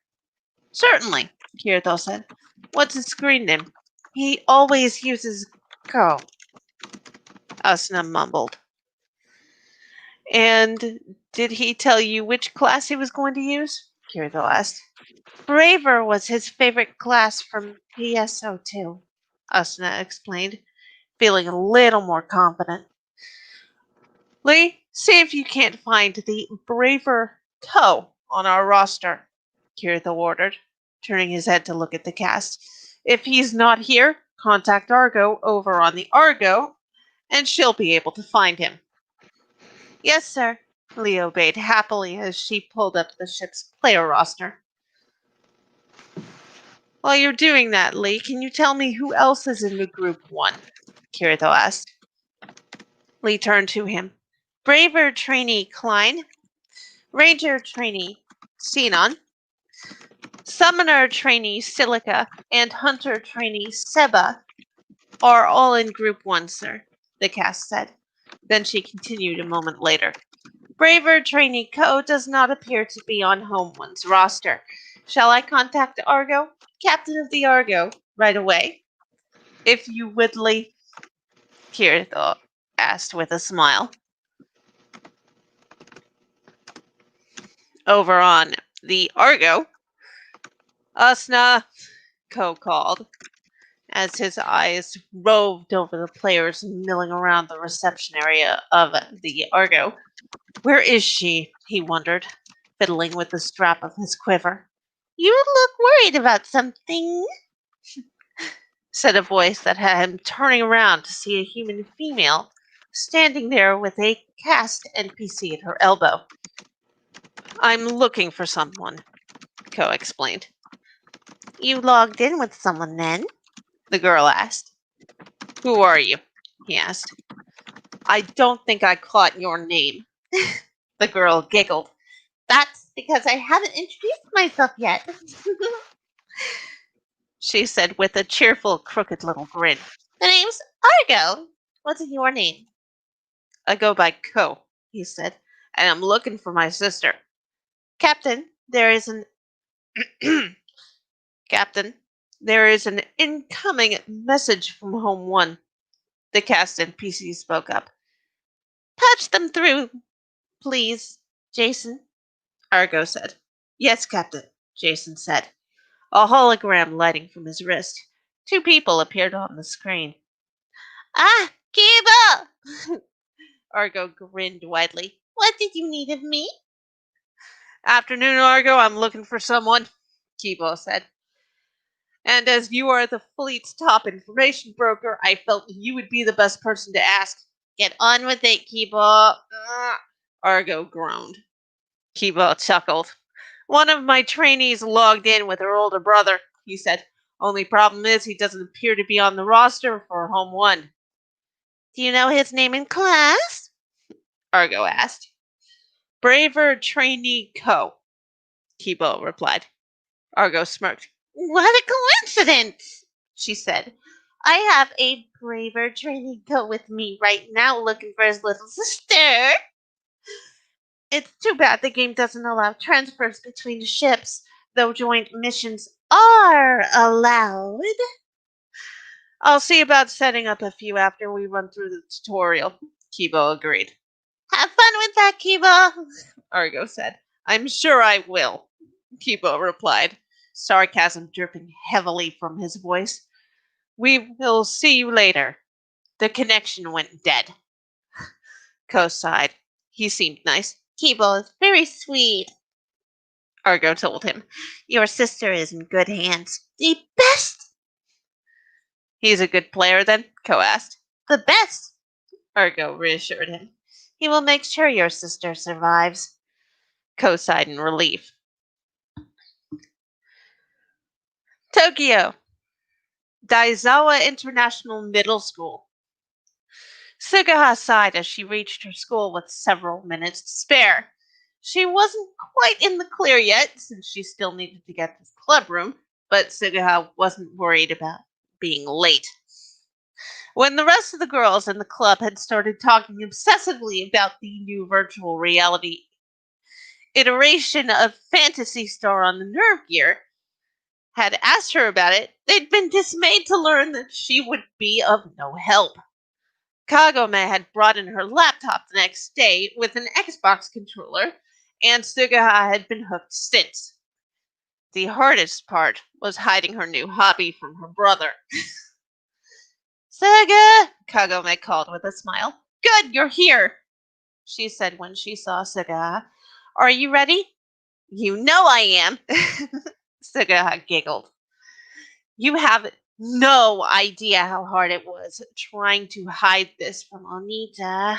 Certainly, Kirithel said. What's his screen name? He always uses Ko, Usna mumbled. And did he tell you which class he was going to use? Kirithel asked. Braver was his favorite class from PSO2, Usna explained, feeling a little more confident. Lee, see if you can't find the Braver Ko on our roster, Kirithel ordered, turning his head to look at the cast. If he's not here, contact Argo over on the Argo, and she'll be able to find him. Yes, sir, Lee obeyed happily as she pulled up the ship's player roster. While you're doing that, Lee, can you tell me who else is in the Group 1? Kirithel asked. Lee turned to him. Braver trainee Klein, Ranger trainee Xenon, Summoner trainee Silica, and Hunter trainee Seba are all in Group 1, sir, the cast said. Then she continued a moment later. Braver trainee Ko does not appear to be on Home 1's roster. Shall I contact Argo, captain of the Argo, right away? If you would, Lee, Kirithel asked with a smile. Over on the Argo, Usna, Ko called, as his eyes roved over the players milling around the reception area of the Argo. Where is she? He wondered, fiddling with the strap of his quiver. You look worried about something, said a voice that had him turning around to see a human female standing there with a cast NPC at her elbow. I'm looking for someone, Ko explained. You logged in with someone then? The girl asked. Who are you? He asked. I don't think I caught your name. The girl giggled. That's because I haven't introduced myself yet, she said with a cheerful, crooked little grin. The name's Argo. What's your name? I go by Ko, he said, and I'm looking for my sister. Captain, there is an Captain, there is an incoming message from Home 1. The cast NPC spoke up. Patch them through, please, Jason, Argo said. Yes, Captain, Jason said, a hologram lighting from his wrist. 2 people appeared on the screen. Ah, Kiba! Argo grinned widely. What did you need of me? Afternoon, Argo. I'm looking for someone, Kibo said. And as you are the fleet's top information broker, I felt you would be the best person to ask. Get on with it, Kibo. Argo groaned. Kibo chuckled. One of my trainees logged in with her older brother, he said. Only problem is he doesn't appear to be on the roster for Home 1. Do you know his name in class? Argo asked. Braver trainee Ko, Kibo replied. Argo smirked. What a coincidence, she said. I have a braver trainee Ko with me right now looking for his little sister. It's too bad the game doesn't allow transfers between ships, though joint missions are allowed. I'll see about setting up a few after we run through the tutorial, Kibo agreed. Have fun with that, Kibo, Argo said. I'm sure I will, Kibo replied, sarcasm dripping heavily from his voice. We will see you later. The connection went dead. Ko sighed. He seemed nice. Kibo is very sweet, Argo told him. Your sister is in good hands. The best. He's a good player then? Ko asked. The best, Argo reassured him. He will make sure your sister survives. Ko sighed in relief. Tokyo. Daizawa International Middle School. Sugaha sighed as she reached her school with several minutes to spare. She wasn't quite in the clear yet, since she still needed to get to the club room, but Sugaha wasn't worried about being late. When the rest of the girls in the club had started talking obsessively about the new virtual reality iteration of Phantasy Star on the Nerve Gear, had asked her about it, they'd been dismayed to learn that she would be of no help. Kagome had brought in her laptop the next day with an Xbox controller, and Sugaha had been hooked since. The hardest part was hiding her new hobby from her brother. Suga, Kagome called with a smile. Good, you're here, she said when she saw Sugaha. Are you ready? You know I am, Sugaha giggled. You have no idea how hard it was trying to hide this from Onita.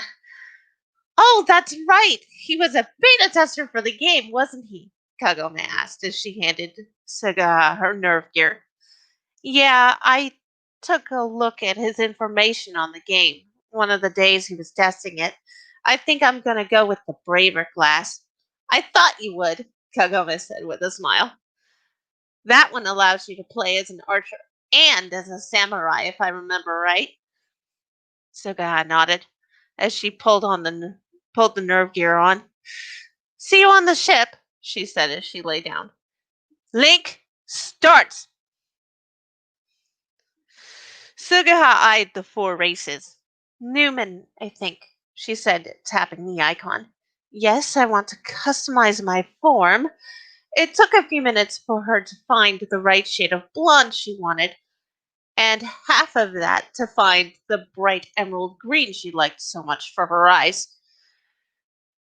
Oh, that's right. He was a beta tester for the game, wasn't he? Kagome asked as she handed Sugaha her nerve gear. Yeah, I took a look at his information on the game one of the days he was testing it. I think I'm going to go with the braver class. I thought you would, Kagome said with a smile. That one allows you to play as an archer and as a samurai, if I remember right. Sugaha nodded as she pulled the nerve gear on. See you on the ship, she said as she lay down. Link starts. Sugaha eyed the 4 races. Newman, I think, she said, tapping the icon. Yes, I want to customize my form. It took a few minutes for her to find the right shade of blonde she wanted. and half of that to find the bright emerald green she liked so much for her eyes.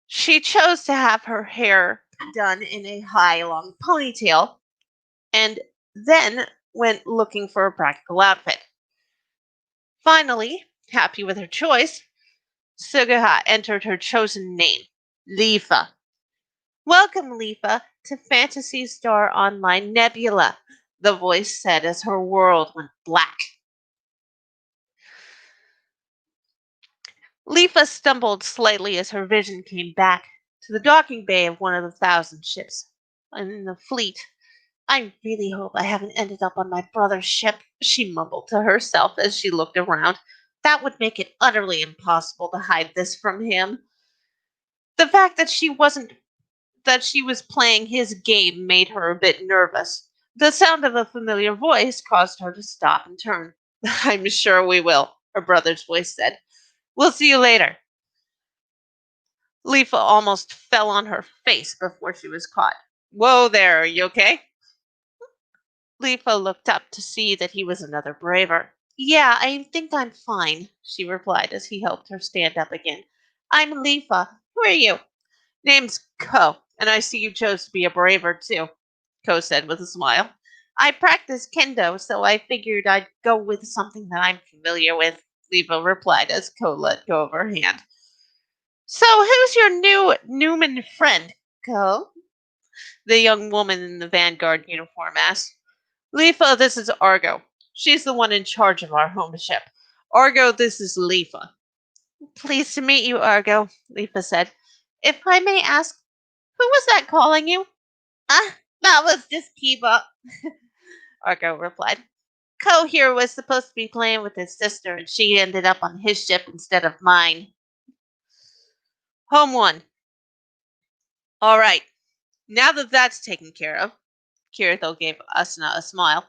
She chose to have her hair done in a high, long ponytail, and then went looking for a practical outfit. Finally, happy with her choice, Sugaha entered her chosen name, Lifa. Welcome, Lifa, to Phantasy Star Online Nebula, the voice said as her world went black. Lifa stumbled slightly as her vision came back to the docking bay of one of the 1,000 ships in the fleet. I really hope I haven't ended up on my brother's ship, she mumbled to herself as she looked around. That would make it utterly impossible to hide this from him. The fact that she was playing his game made her a bit nervous. The sound of a familiar voice caused her to stop and turn. I'm sure we will, her brother's voice said. We'll see you later. Lifa almost fell on her face before she was caught. Whoa there, are you okay? Lifa looked up to see that he was another braver. Yeah, I think I'm fine, she replied as he helped her stand up again. I'm Lifa. Who are you? Name's Ko, and I see you chose to be a braver too, Ko said with a smile. I practice kendo, so I figured I'd go with something that I'm familiar with, Lifa replied as Ko let go of her hand. So who's your new Newman friend, Ko? The young woman in the Vanguard uniform asked. Lifa, this is Argo. She's the one in charge of our home ship. Argo, this is Lifa. Pleased to meet you, Argo, Lifa said. If I may ask, who was that calling you? That was just Kiba, Argo replied. Ko here was supposed to be playing with his sister, and she ended up on his ship instead of mine. Home one. All right. Now that that's taken care of, Kirito gave Asuna a smile.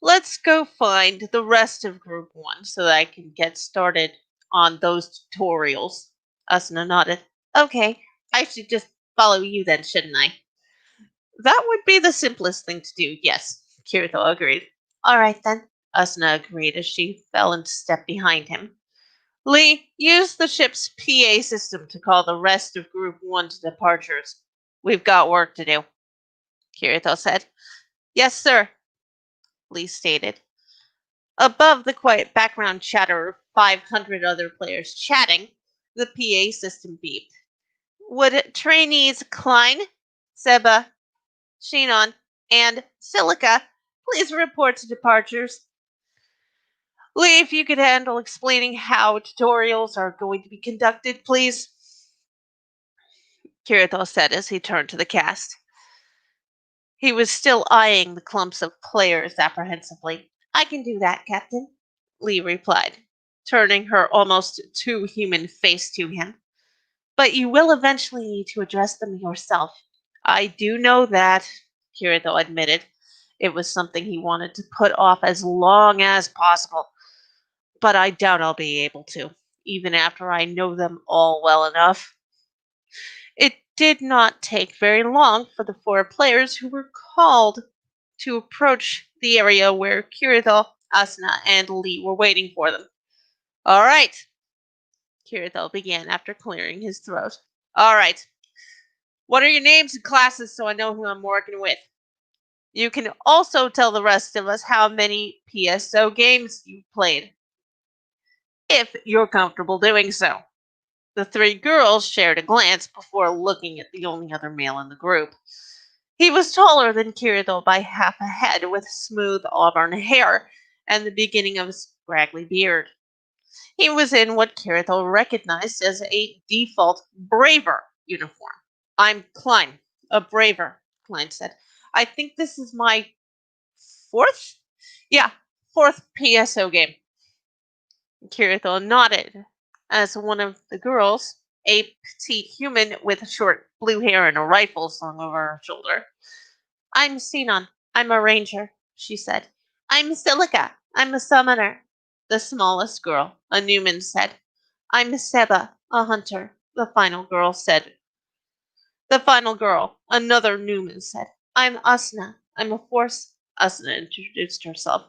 Let's go find the rest of Group 1 so that I can get started on those tutorials. Asuna nodded. Okay, I should just follow you then, shouldn't I? That would be the simplest thing to do, yes, Kirito agreed. All right then, Asuna agreed as she fell into step behind him. Lee, use the ship's PA system to call the rest of Group 1 to departures. We've got work to do, Kirito said. Yes, sir, Lee stated. Above the quiet background chatter of 500 other players chatting, the PA system beeped. Would trainees Klein, Seba, Shinon, and Silica please report to departures? Lee, if you could handle explaining how tutorials are going to be conducted, please, Kirito said as he turned to the cast. He was still eyeing the clumps of players apprehensively. I can do that, Captain, Lee replied, turning her almost too human face to him. But you will eventually need to address them yourself. I do know that, Kirito admitted. It was something he wanted to put off as long as possible. But I doubt I'll be able to, even after I know them all well enough. It did not take very long for the 4 players who were called to approach the area where Kirito, Asuna, and Lee were waiting for them. All right, Kirito began after clearing his throat. All right. What are your names and classes so I know who I'm working with? You can also tell the rest of us how many PSO games you've played, if you're comfortable doing so. The 3 girls shared a glance before looking at the only other male in the group. He was taller than Kirito by half a head, with smooth auburn hair and the beginning of a scraggly beard. He was in what Kirito recognized as a default Braver uniform. I'm Klein, a Braver, Klein said. I think this is my 4th? Yeah, 4th PSO game. Kirito nodded as one of the girls, a petite human with short blue hair and a rifle slung over her shoulder. I'm Sinon. I'm a ranger, she said. I'm Silica. I'm a summoner. The smallest girl, a Newman, said. I'm Seba, a hunter, the final girl said. The final girl, another Newman, said. I'm Asuna. I'm a force. Asuna introduced herself.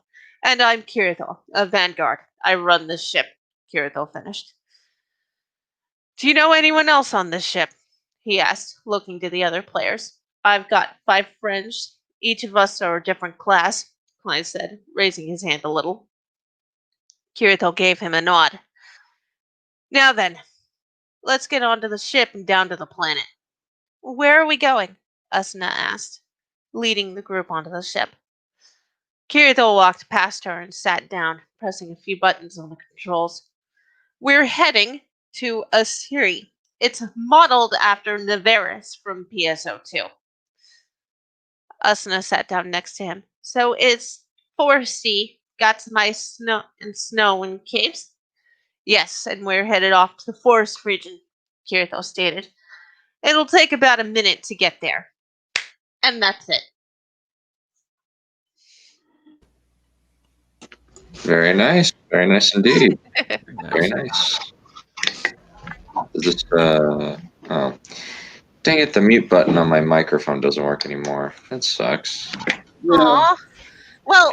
And I'm Kirithel, a Vanguard. I run this ship. Kirithel finished. Do you know anyone else on this ship? He asked, looking to the other players. I've got 5 friends. Each of us are a different class, Klein said, raising his hand a little. Kirithel gave him a nod. Now then, let's get onto the ship and down to the planet. Where are we going? Usna asked, leading the group onto the ship. Kirithel walked past her and sat down, pressing a few buttons on the controls. We're heading to Asiri. It's modeled after Neveris from PSO2. Usna sat down next to him. So it's 4C. Got some ice, snow and caves? Yes, and we're headed off to the forest region, Kirithel stated. It'll take about a minute to get there. And that's it. Very nice. Very nice indeed. Very nice. Is this, oh. Dang it, the mute button on my microphone doesn't work anymore. That sucks. Aw. Well,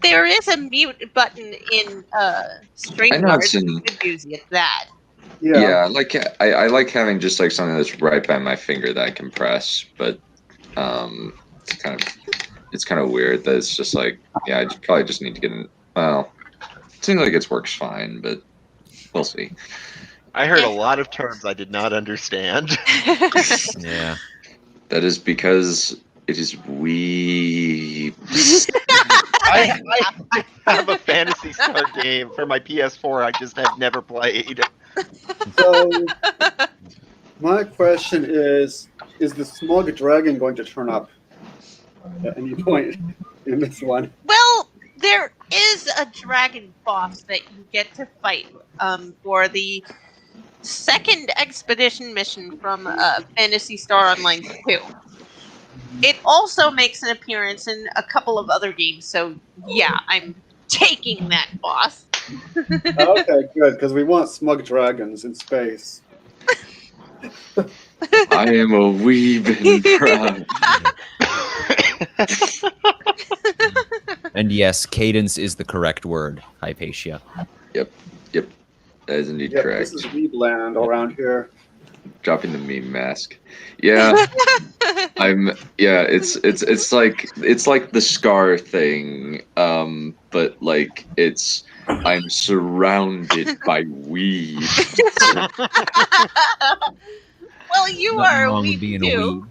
there is a mute button in StreamYard. I know it's in... You could use it that. Yeah, like I like having just like something that's right by my finger that I can press, but it's kind of weird that it's just like, yeah, I probably just need to get in. Well, it seems like it works fine, but we'll see. I heard a lot of terms I did not understand. Yeah. That is because it is weebs. I have a Phantasy Star game for my PS4 I just have never played. So, my question is the smug dragon going to turn up at any point in this one? Well, there is a dragon boss that you get to fight for the second expedition mission from Phantasy Star Online 2. It also makes an appearance in a couple of other games, so yeah, I'm taking that boss. Okay, good, because we want smug dragons in space. I am a weeb and proud. And yes, cadence is the correct word, Hypatia. Yep. That is indeed Yep, correct. this is weebland around here. Dropping the meme mask. Yeah. It's like the Scar thing. But like I'm surrounded by weed. Well, you Nothing are a wrong with weeb being too.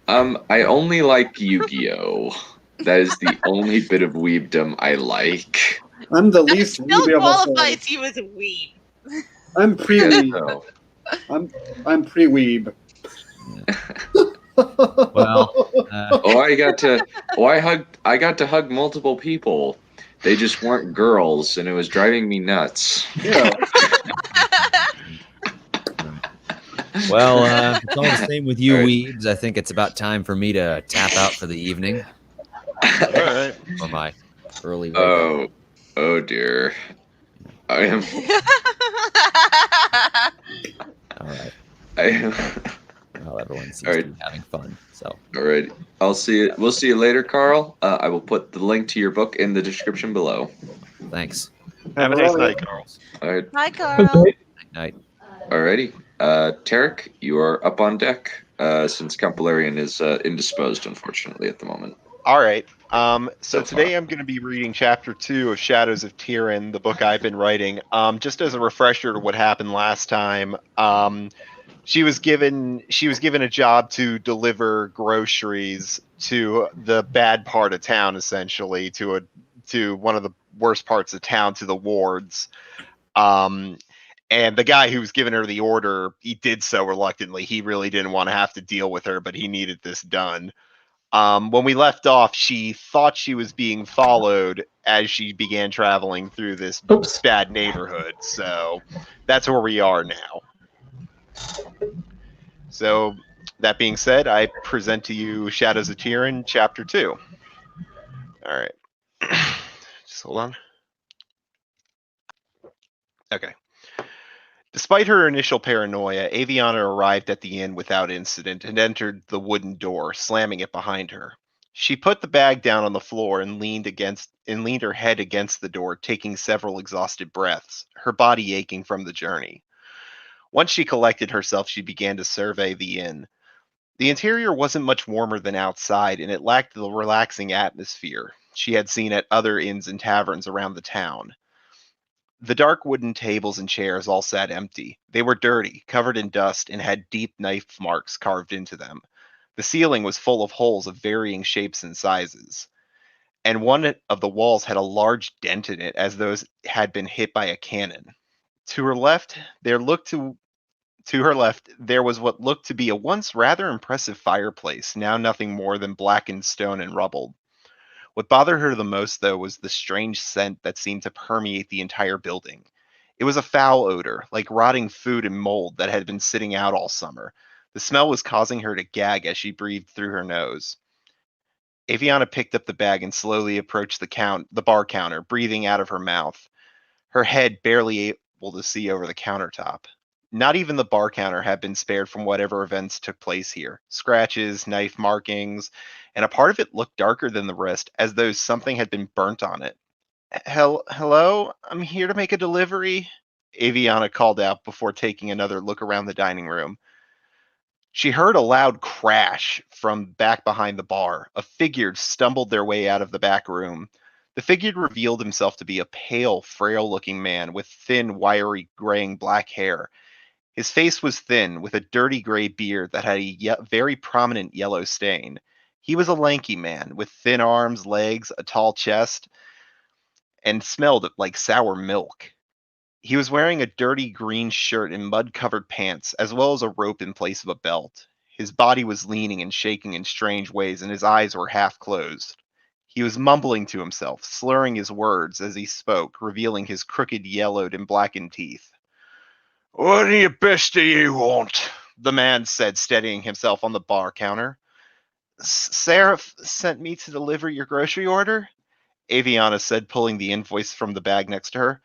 a weeb. I only like Yu-Gi-Oh! That is the only bit of weebdom I like. I'm the That least still weeby of us all. qualifies you as a weeb. I'm pre-weeb. So, I'm pre-weeb. Well, I got to hug multiple people. They just weren't girls, and it was driving me nuts. Yeah. well, it's all the same with you All right. weebs. I think it's about time for me to tap out for the evening. All right. For my early wake up. Oh dear. I am. All right. I am. Well, everyone seems All right. to be having fun. So, All right. We'll see you later, Carl. I will put the link to your book in the description below. thanks. Have a nice night, Carl. All right. Hi, Carl. Night. Alrighty. Tarek, you are up on deck. Since Count Valerian is indisposed, unfortunately, at the moment. All right. So today I'm going to be reading Chapter 2 of Shadows of Tyrion, the book I've been writing. Just as a refresher to what happened last time, she was given a job to deliver groceries to the bad part of town, essentially to one of the worst parts of town, to the wards. And the guy who was giving her the order, he did so reluctantly. He really didn't want to have to deal with her, but he needed this done. When we left off, she thought she was being followed as she began traveling through this bad neighborhood. So that's where we are now. So that being said, I present to you Shadows of Tyrion, Chapter 2. All right. Just hold on. Okay. Despite her initial paranoia, Aviana arrived at the inn without incident and entered the wooden door, slamming it behind her. She put the bag down on the floor and leaned her head against the door, taking several exhausted breaths, her body aching from the journey. Once she collected herself, she began to survey the inn. The interior wasn't much warmer than outside, and it lacked the relaxing atmosphere she had seen at other inns and taverns around the town. The dark wooden tables and chairs all sat empty. They were dirty, covered in dust, and had deep knife marks carved into them. The ceiling was full of holes of varying shapes and sizes, and one of the walls had a large dent in it as though it had been hit by a cannon. To her left, there was what looked to be a once rather impressive fireplace, now nothing more than blackened stone and rubble. What bothered her the most, though, was the strange scent that seemed to permeate the entire building. It was a foul odor, like rotting food and mold that had been sitting out all summer. The smell was causing her to gag as she breathed through her nose. Aviana picked up the bag and slowly approached the bar counter, breathing out of her mouth, her head barely able to see over the countertop. Not even the bar counter had been spared from whatever events took place here. Scratches, knife markings, and a part of it looked darker than the rest, as though something had been burnt on it. Hello? I'm here to make a delivery, Aviana called out before taking another look around the dining room. She heard a loud crash from back behind the bar. A figure stumbled their way out of the back room. The figure revealed himself to be a pale, frail-looking man with thin, wiry, graying black hair. His face was thin, with a dirty gray beard that had a very prominent yellow stain. He was a lanky man, with thin arms, legs, a tall chest, and smelled like sour milk. He was wearing a dirty green shirt and mud-covered pants, as well as a rope in place of a belt. His body was leaning and shaking in strange ways, and his eyes were half closed. He was mumbling to himself, slurring his words as he spoke, revealing his crooked, yellowed, and blackened teeth. What in your best do you want? The man said, steadying himself on the bar counter. Sarah sent me to deliver your grocery order, Aviana said, pulling the invoice from the bag next to her.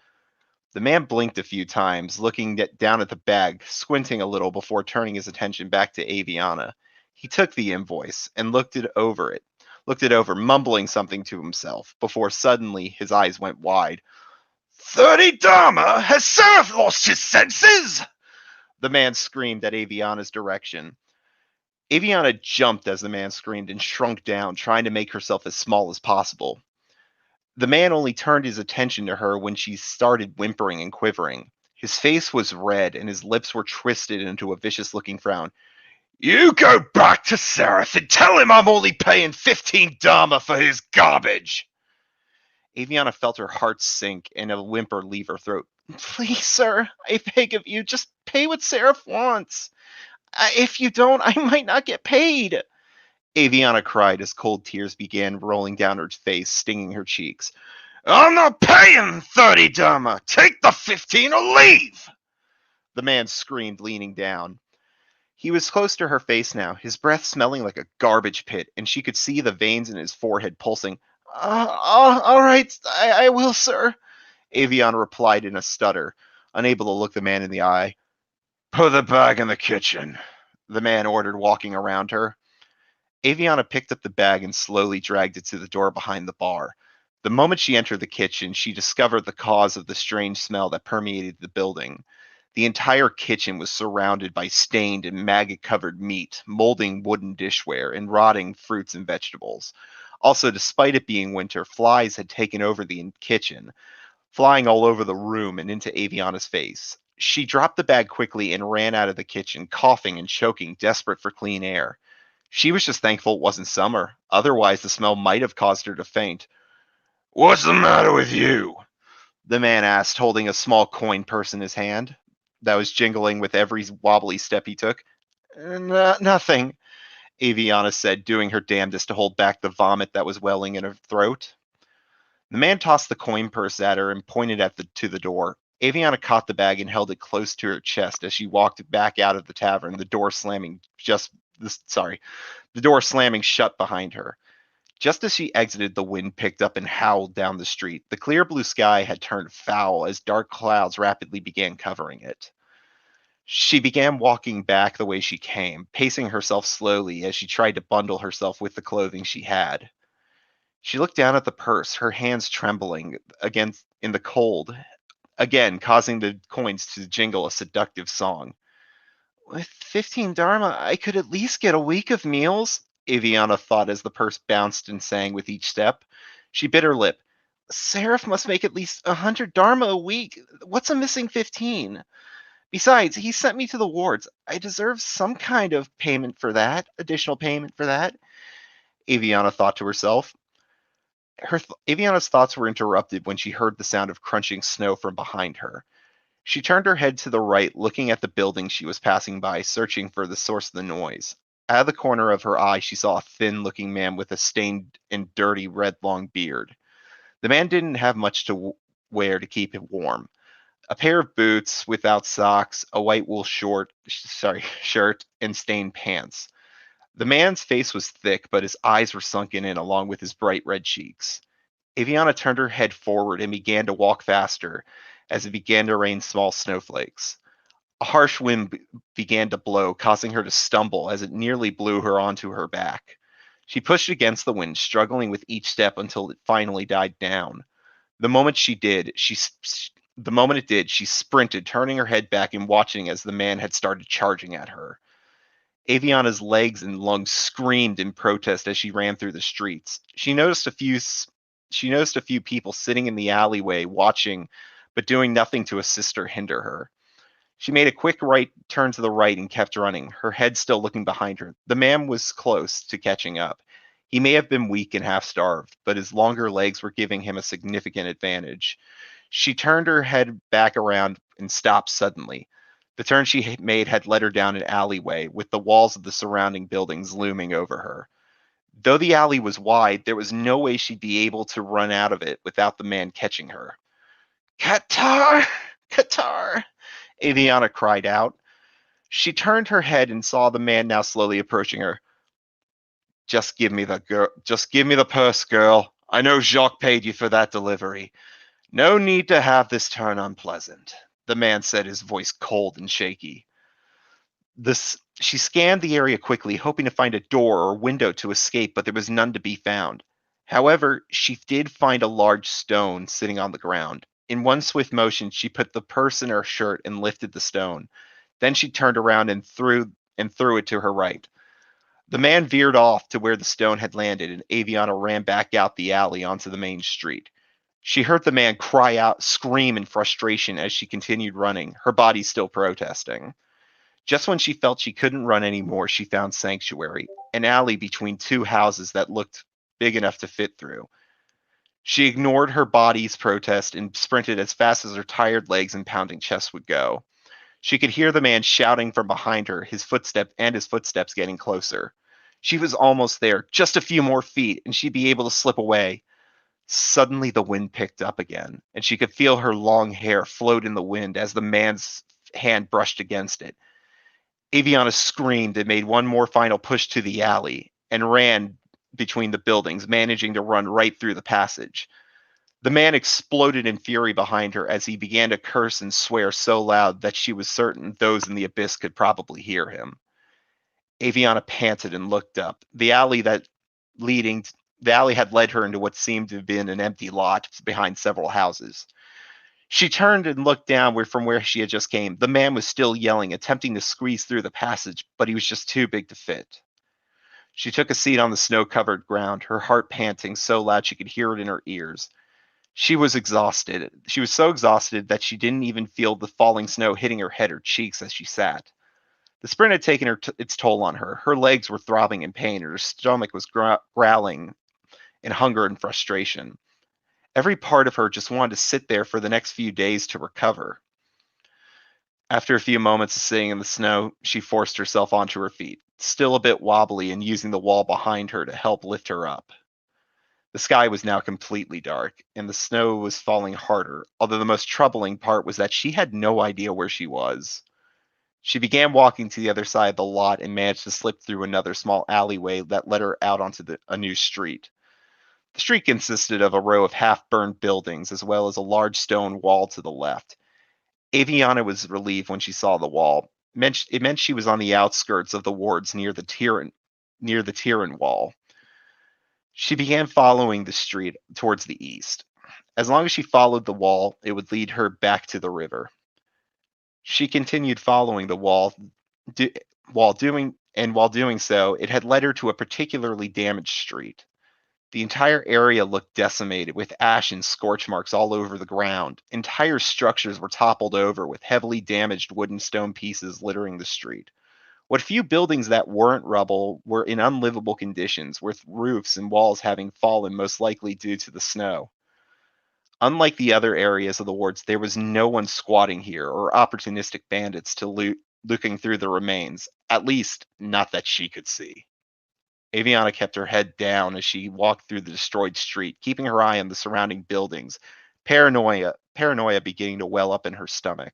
The man blinked a few times, looking down at the bag, squinting a little before turning his attention back to Aviana. He took the invoice and looked it over, mumbling something to himself, before suddenly his eyes went wide. 30 Dharma? Has Seraph lost his senses? The man screamed at Aviana's direction. Aviana jumped as the man screamed and shrunk down, trying to make herself as small as possible. The man only turned his attention to her when she started whimpering and quivering. His face was red and his lips were twisted into a vicious-looking frown. You go back to Seraph and tell him I'm only paying 15 Dharma for his garbage. Aviana felt her heart sink and a whimper leave her throat. Please, sir, I beg of you, just pay what Seraph wants. If you don't, I might not get paid. Aviana cried as cold tears began rolling down her face, stinging her cheeks. I'm not paying 30 Dharma. Take the 15 or leave. The man screamed, leaning down. He was close to her face now, his breath smelling like a garbage pit, and she could see the veins in his forehead pulsing. All right, I will, sir, Aviana replied in a stutter, unable to look the man in the eye. Put the bag in the kitchen, the man ordered, walking around her. Aviana picked up the bag and slowly dragged it to the door behind the bar. The moment she entered the kitchen, she discovered the cause of the strange smell that permeated the building. The entire kitchen was surrounded by stained and maggot-covered meat, molding wooden dishware, and rotting fruits and vegetables. Also, despite it being winter, flies had taken over the kitchen, flying all over the room and into Aviana's face. She dropped the bag quickly and ran out of the kitchen, coughing and choking, desperate for clean air. She was just thankful it wasn't summer. Otherwise, the smell might have caused her to faint. What's the matter with you? The man asked, holding a small coin purse in his hand that was jingling with every wobbly step he took. Nothing, Aviana said, doing her damnedest to hold back the vomit that was welling in her throat. The man tossed the coin purse at her and pointed to the door. Aviana caught the bag and held it close to her chest as she walked back out of the tavern, the door slamming shut behind her. Just as she exited, the wind picked up and howled down the street. The clear blue sky had turned foul as dark clouds rapidly began covering it. She began walking back the way she came, pacing herself slowly as she tried to bundle herself with the clothing she had. She looked down at the purse, her hands trembling against in the cold, again causing the coins to jingle a seductive song. With 15 Dharma, I could at least get a week of meals, Aviana thought as the purse bounced and sang with each step. She bit her lip. Seraph must make at least 100 Dharma a week. What's a missing 15? Besides, he sent me to the wards. I deserve some kind of payment for that, additional payment for that, Aviana thought to herself. Aviana's thoughts were interrupted when she heard the sound of crunching snow from behind her. She turned her head to the right, looking at the building she was passing by, searching for the source of the noise. Out of the corner of her eye, she saw a thin-looking man with a stained and dirty red long beard. The man didn't have much to wear to keep him warm. A pair of boots without socks, a white wool shirt, and stained pants. The man's face was thick, but his eyes were sunken in along with his bright red cheeks. Aviana turned her head forward and began to walk faster as it began to rain small snowflakes. A harsh wind began to blow, causing her to stumble as it nearly blew her onto her back. She pushed against the wind, struggling with each step until it finally died down. The moment it did, she sprinted, turning her head back and watching as the man had started charging at her. Aviana's legs and lungs screamed in protest as she ran through the streets. She noticed a few people sitting in the alleyway watching, but doing nothing to assist or hinder her. She made a quick right turn to the right and kept running, her head still looking behind her. The man was close to catching up. He may have been weak and half-starved, but his longer legs were giving him a significant advantage. She turned her head back around and stopped suddenly. The turn she made had led her down an alleyway, with the walls of the surrounding buildings looming over her. Though the alley was wide, there was no way she'd be able to run out of it without the man catching her. Qatar! Qatar! Aviana cried out. She turned her head and saw the man now slowly approaching her. Just give me the purse, girl. I know Jacques paid you for that delivery. No need to have this turn unpleasant, the man said, his voice cold and shaky. She scanned the area quickly, hoping to find a door or window to escape, but there was none to be found. However, she did find a large stone sitting on the ground. In one swift motion, she put the purse in her shirt and lifted the stone. Then she turned around and threw it to her right. The man veered off to where the stone had landed, and Aviana ran back out the alley onto the main street. She heard the man cry out, scream in frustration as she continued running, her body still protesting. Just when she felt she couldn't run anymore, she found sanctuary, an alley between two houses that looked big enough to fit through. She ignored her body's protest and sprinted as fast as her tired legs and pounding chest would go. She could hear the man shouting from behind her, his footsteps getting closer. She was almost there, just a few more feet, and she'd be able to slip away. Suddenly the wind picked up again, and she could feel her long hair float in the wind as the man's hand brushed against it. Aviana screamed and made one more final push to the alley and ran between the buildings, managing to run right through the passage. The man exploded in fury behind her as he began to curse and swear so loud that she was certain those in the abyss could probably hear him. Aviana panted and looked up. The alley had led her into what seemed to have been an empty lot behind several houses. She turned and looked down from where she had just came. The man was still yelling, attempting to squeeze through the passage, but he was just too big to fit. She took a seat on the snow-covered ground, her heart panting so loud she could hear it in her ears. She was exhausted. She was so exhausted that she didn't even feel the falling snow hitting her head or cheeks as she sat. The sprint had taken its toll on her. Her legs were throbbing in pain, and her stomach was growling in hunger and frustration. Every part of her just wanted to sit there for the next few days to recover. After a few moments of sitting in the snow, she forced herself onto her feet, still a bit wobbly and using the wall behind her to help lift her up. The sky was now completely dark, and the snow was falling harder, although the most troubling part was that she had no idea where she was. She began walking to the other side of the lot and managed to slip through another small alleyway that led her out onto a new street. The street consisted of a row of half-burned buildings, as well as a large stone wall to the left. Aviana was relieved when she saw the wall. meant she was on the outskirts of the wards near the Tyrion wall. She began following the street towards the east. As long as she followed the wall, it would lead her back to the river. She continued following the wall, while doing so, it had led her to a particularly damaged street. The entire area looked decimated, with ash and scorch marks all over the ground. Entire structures were toppled over, with heavily damaged wood and stone pieces littering the street. What few buildings that weren't rubble were in unlivable conditions, with roofs and walls having fallen, most likely due to the snow. Unlike the other areas of the wards, there was no one squatting here or opportunistic bandits to looking through the remains, at least not that she could see. Aviana kept her head down as she walked through the destroyed street, keeping her eye on the surrounding buildings, paranoia beginning to well up in her stomach.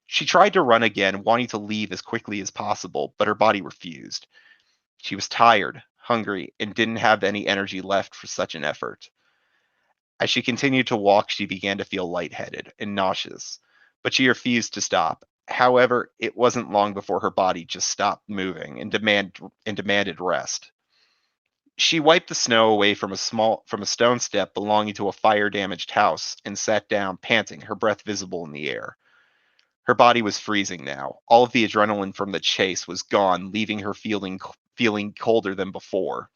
She tried to run again, wanting to leave as quickly as possible, but her body refused. She was tired, hungry, and didn't have any energy left for such an effort. As she continued to walk, she began to feel lightheaded and nauseous, but she refused to stop. However, it wasn't long before her body just stopped moving and demanded rest. She wiped the snow away from a stone step belonging to a fire-damaged house and sat down, panting, her breath visible in the air. Her body was freezing now. All of the adrenaline from the chase was gone, leaving her feeling colder than before.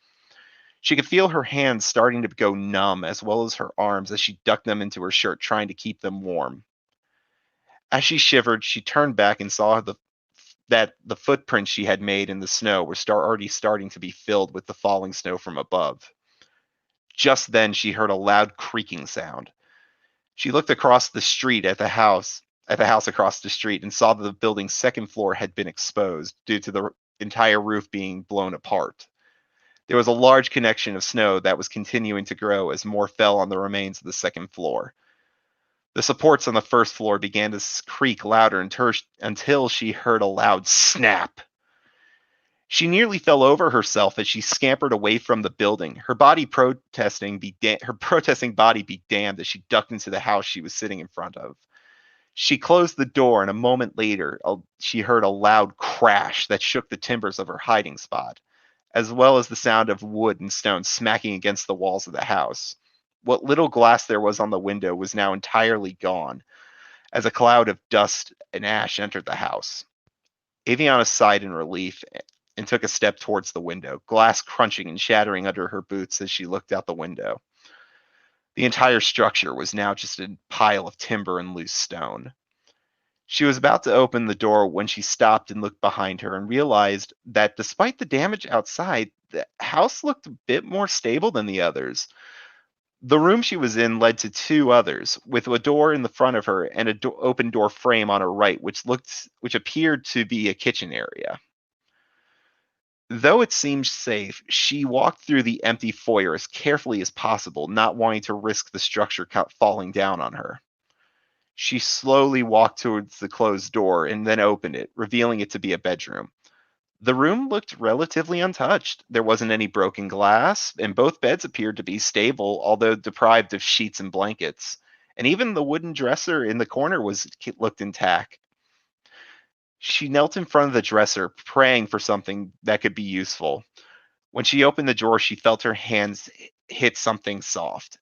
She could feel her hands starting to go numb, as well as her arms, as she ducked them into her shirt, trying to keep them warm. As she shivered, she turned back and saw that the footprints she had made in the snow were already starting to be filled with the falling snow from above. Just then, she heard a loud creaking sound. She looked across the street at the house across the street, and saw that the building's second floor had been exposed due to the entire roof being blown apart. There was a large connection of snow that was continuing to grow as more fell on the remains of the second floor. The supports on the first floor began to creak louder until she heard a loud snap. She nearly fell over herself as she scampered away from the building, her protesting body be damned, as she ducked into the house she was sitting in front of. She closed the door, and a moment later, she heard a loud crash that shook the timbers of her hiding spot, as well as the sound of wood and stone smacking against the walls of the house. What little glass there was on the window was now entirely gone, as a cloud of dust and ash entered the house. Aviana sighed in relief and took a step towards the window, glass crunching and shattering under her boots as she looked out the window. The entire structure was now just a pile of timber and loose stone. She was about to open the door when she stopped and looked behind her and realized that despite the damage outside, the house looked a bit more stable than the others. The room she was in led to two others, with a door in the front of her and an open door frame on her right, which appeared to be a kitchen area. Though it seemed safe, she walked through the empty foyer as carefully as possible, not wanting to risk the structure falling down on her. She slowly walked towards the closed door and then opened it, revealing it to be a bedroom. The room looked relatively untouched. There wasn't any broken glass, and both beds appeared to be stable, although deprived of sheets and blankets. And even the wooden dresser in the corner looked intact. She knelt in front of the dresser, praying for something that could be useful. When she opened the drawer, she felt her hands hit something soft.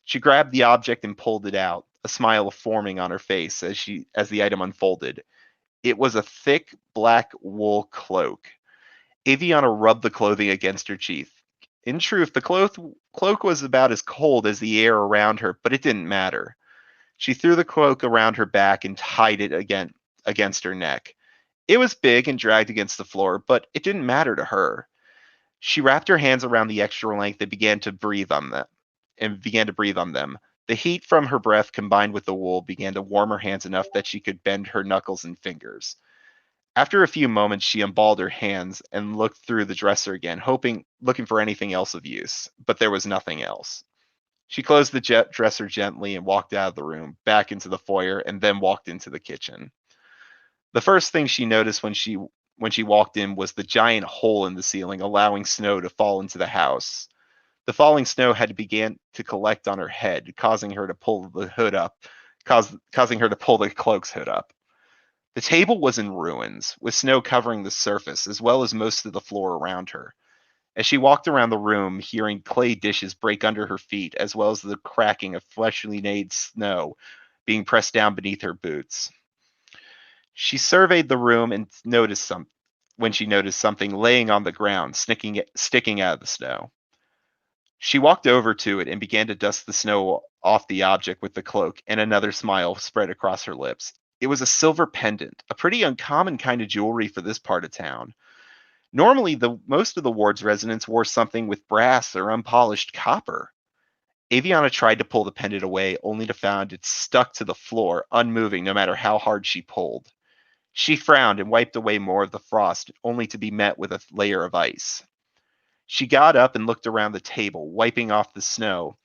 She grabbed the object and pulled it out, a smile forming on her face as the item unfolded. It was a thick black wool cloak. Aviana rubbed the clothing against her cheek. In truth, the cloak was about as cold as the air around her, but it didn't matter. She threw the cloak around her back and tied it against her neck. It was big and dragged against the floor, but it didn't matter to her. She wrapped her hands around the extra length and began to breathe on them. The heat from her breath combined with the wool began to warm her hands enough that she could bend her knuckles and fingers. After a few moments, she unballed her hands and looked through the dresser again, looking for anything else of use, but there was nothing else. She closed the dresser gently and walked out of the room, back into the foyer, and then walked into the kitchen. The first thing she noticed when she walked in was the giant hole in the ceiling, allowing snow to fall into the house. The falling snow had began to collect on her head, causing her to pull the cloak's hood up. The table was in ruins, with snow covering the surface, as well as most of the floor around her. As she walked around the room, hearing clay dishes break under her feet, as well as the cracking of freshly made snow being pressed down beneath her boots. She surveyed the room and noticed something laying on the ground, sticking out of the snow. She walked over to it and began to dust the snow off the object with the cloak, and another smile spread across her lips. It was a silver pendant, a pretty uncommon kind of jewelry for this part of town. Normally, most of the ward's residents wore something with brass or unpolished copper. Aviana tried to pull the pendant away, only to find it stuck to the floor, unmoving no matter how hard she pulled. She frowned and wiped away more of the frost, only to be met with a layer of ice. She got up and looked around the table, wiping off the snow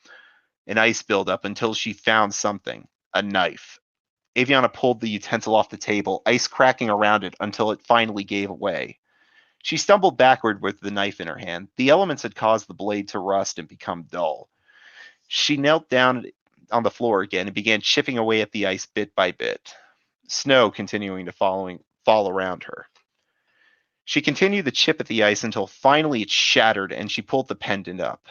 and ice buildup until she found something, a knife. Aviana pulled the utensil off the table, ice cracking around it until it finally gave away. She stumbled backward with the knife in her hand. The elements had caused the blade to rust and become dull. She knelt down on the floor again and began chipping away at the ice bit by bit, snow continuing to fall around her. She continued to chip at the ice until finally it shattered and she pulled the pendant up.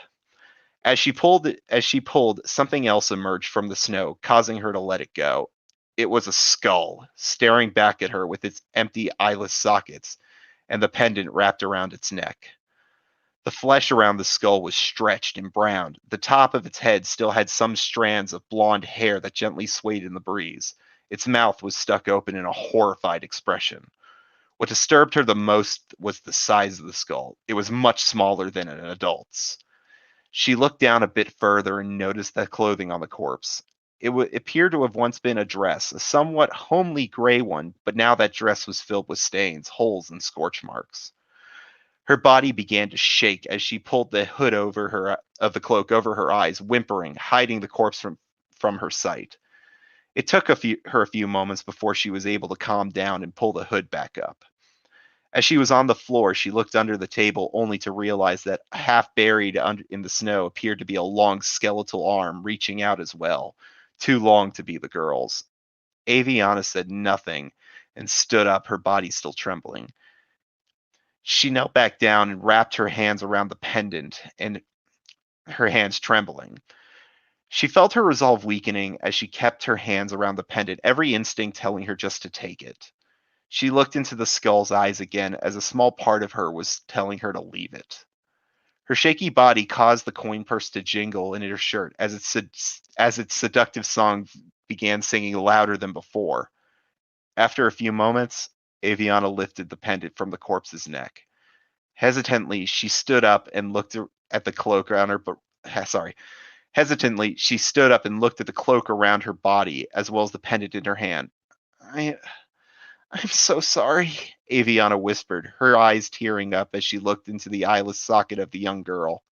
As she pulled, something else emerged from the snow, causing her to let it go. It was a skull, staring back at her with its empty eyeless sockets and the pendant wrapped around its neck. The flesh around the skull was stretched and browned. The top of its head still had some strands of blonde hair that gently swayed in the breeze. Its mouth was stuck open in a horrified expression. What disturbed her the most was the size of the skull. It was much smaller than an adult's. She looked down a bit further and noticed the clothing on the corpse. It appeared to have once been a dress, a somewhat homely gray one, but now that dress was filled with stains, holes, and scorch marks. Her body began to shake as she pulled the hood of the cloak over her eyes, whimpering, hiding the corpse from her sight. It took her a few moments before she was able to calm down and pull the hood back up. As she was on the floor, she looked under the table only to realize that half buried in the snow appeared to be a long skeletal arm reaching out as well, too long to be the girl's. Aviana said nothing and stood up, her body still trembling. She knelt back down and wrapped her hands around the pendant, and her hands trembling. She felt her resolve weakening as she kept her hands around the pendant, every instinct telling her just to take it. She looked into the skull's eyes again as a small part of her was telling her to leave it. Her shaky body caused the coin purse to jingle in her shirt as its seductive song began singing louder than before. After a few moments, Aviana lifted the pendant from the corpse's neck. Hesitantly, she stood up and looked at the cloak around her. Hesitantly, she stood up and looked at the cloak around her body as well as the pendant in her hand. I'm so sorry, Aviana whispered, her eyes tearing up as she looked into the eyeless socket of the young girl.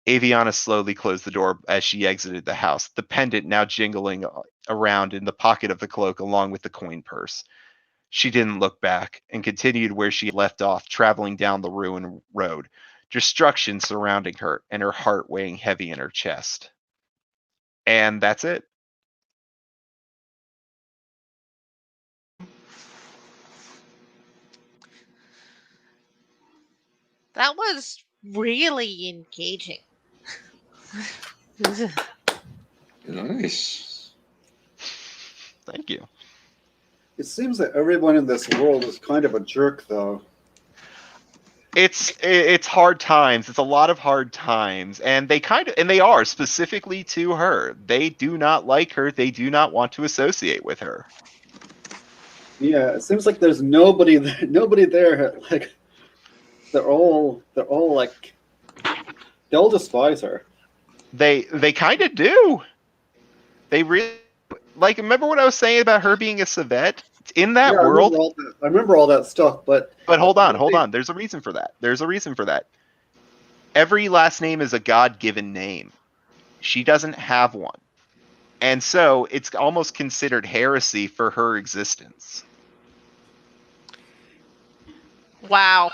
Aviana slowly closed the door as she exited the house, the pendant now jingling around in the pocket of the cloak along with the coin purse. She didn't look back and continued where she had left off, traveling down the ruined road, destruction surrounding her and her heart weighing heavy in her chest. And that's it. That was really engaging. Nice. Thank you. It seems that everyone in this world is kind of a jerk, though. It's hard times. It's a lot of hard times, and they are specifically to her. They do not like her. They do not want to associate with her. Yeah, it seems like there's nobody there. Like they're all like they all despise her. They kind of do. They really like. Remember what I was saying about her being a civet? In that world, I remember all that stuff, but hold on. There's a reason for that. Every last name is a God-given name. She doesn't have one, and so it's almost considered heresy for her existence. Wow.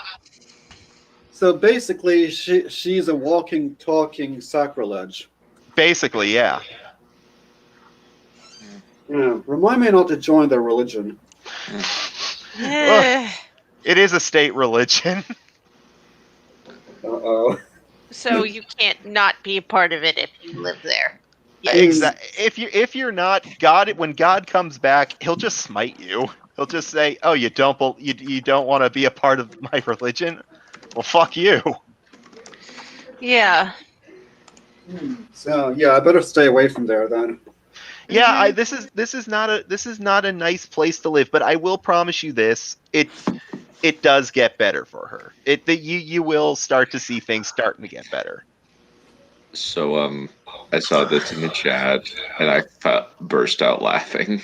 So basically, she's a walking, talking sacrilege. Basically, yeah. Yeah. Remind me not to join their religion. Well, it is a state religion. Uh-oh. So you can't not be a part of it if you live there. Exactly. If you're not God, when God comes back, he'll just smite you. He'll just say, "Oh, you don't want to be a part of my religion? Well, fuck you." Yeah. So yeah, I better stay away from there then. Yeah, this is not a nice place to live, but I will promise you this: it does get better for her. You will start to see things starting to get better. So I saw this in the chat and I burst out laughing.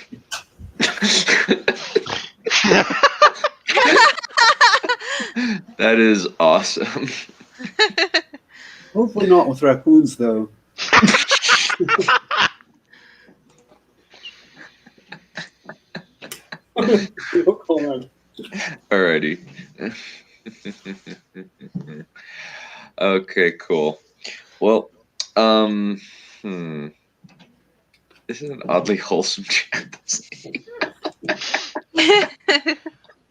That is awesome. Hopefully not with raccoons though. Alrighty. Okay, cool. Well, this is an oddly wholesome chat.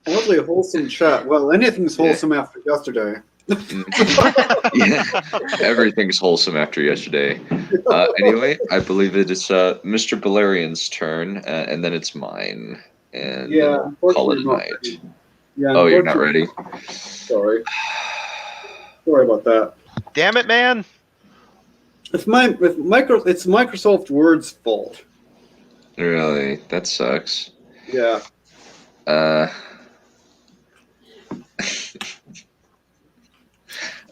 Oddly wholesome chat. Well, anything's wholesome after yesterday. Yeah, everything's wholesome after yesterday. Anyway, I believe it is Mr. Balerian's turn, and then it's mine. And Yeah, then we'll call it a night. ready. Yeah, Oh, you're not ready? Sorry. Sorry about that. Damn it, man! It's Microsoft Word's fault. Really? That sucks. Yeah.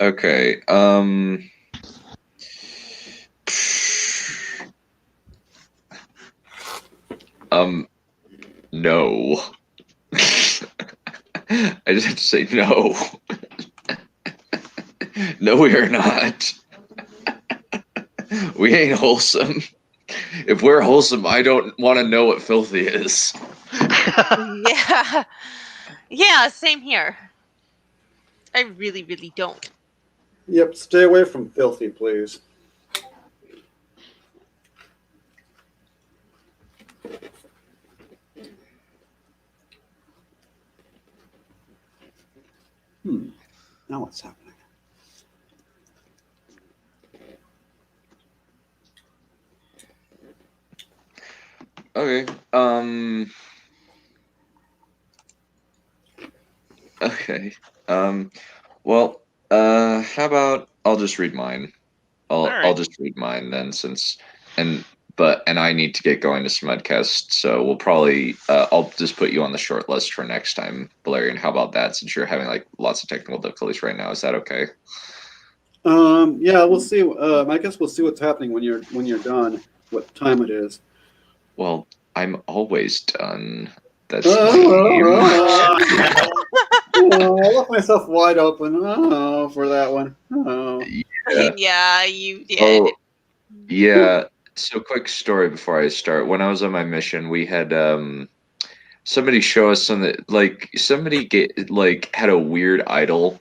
Okay. No. I just have to say no. No, we are not. We ain't wholesome. If we're wholesome, I don't want to know what filthy is. Yeah. Yeah, same here. I really, really don't. Yep, stay away from filthy, please. Now what's happening? Okay. Okay. Well, how about I'll just read mine. I'll just read mine then, and I need to get going to Smudcast, so we'll probably I'll just put you on the short list for next time, Valerian. How about that? Since you're having like lots of technical difficulties right now, is that okay? Yeah, we'll see. I guess we'll see what's happening when you're done. What time it is? Well, I'm always done. That's I left myself wide open for that one. Yeah, you did. Oh, yeah. So, quick story before I start. When I was on my mission, we had somebody show us something. Like somebody had a weird idol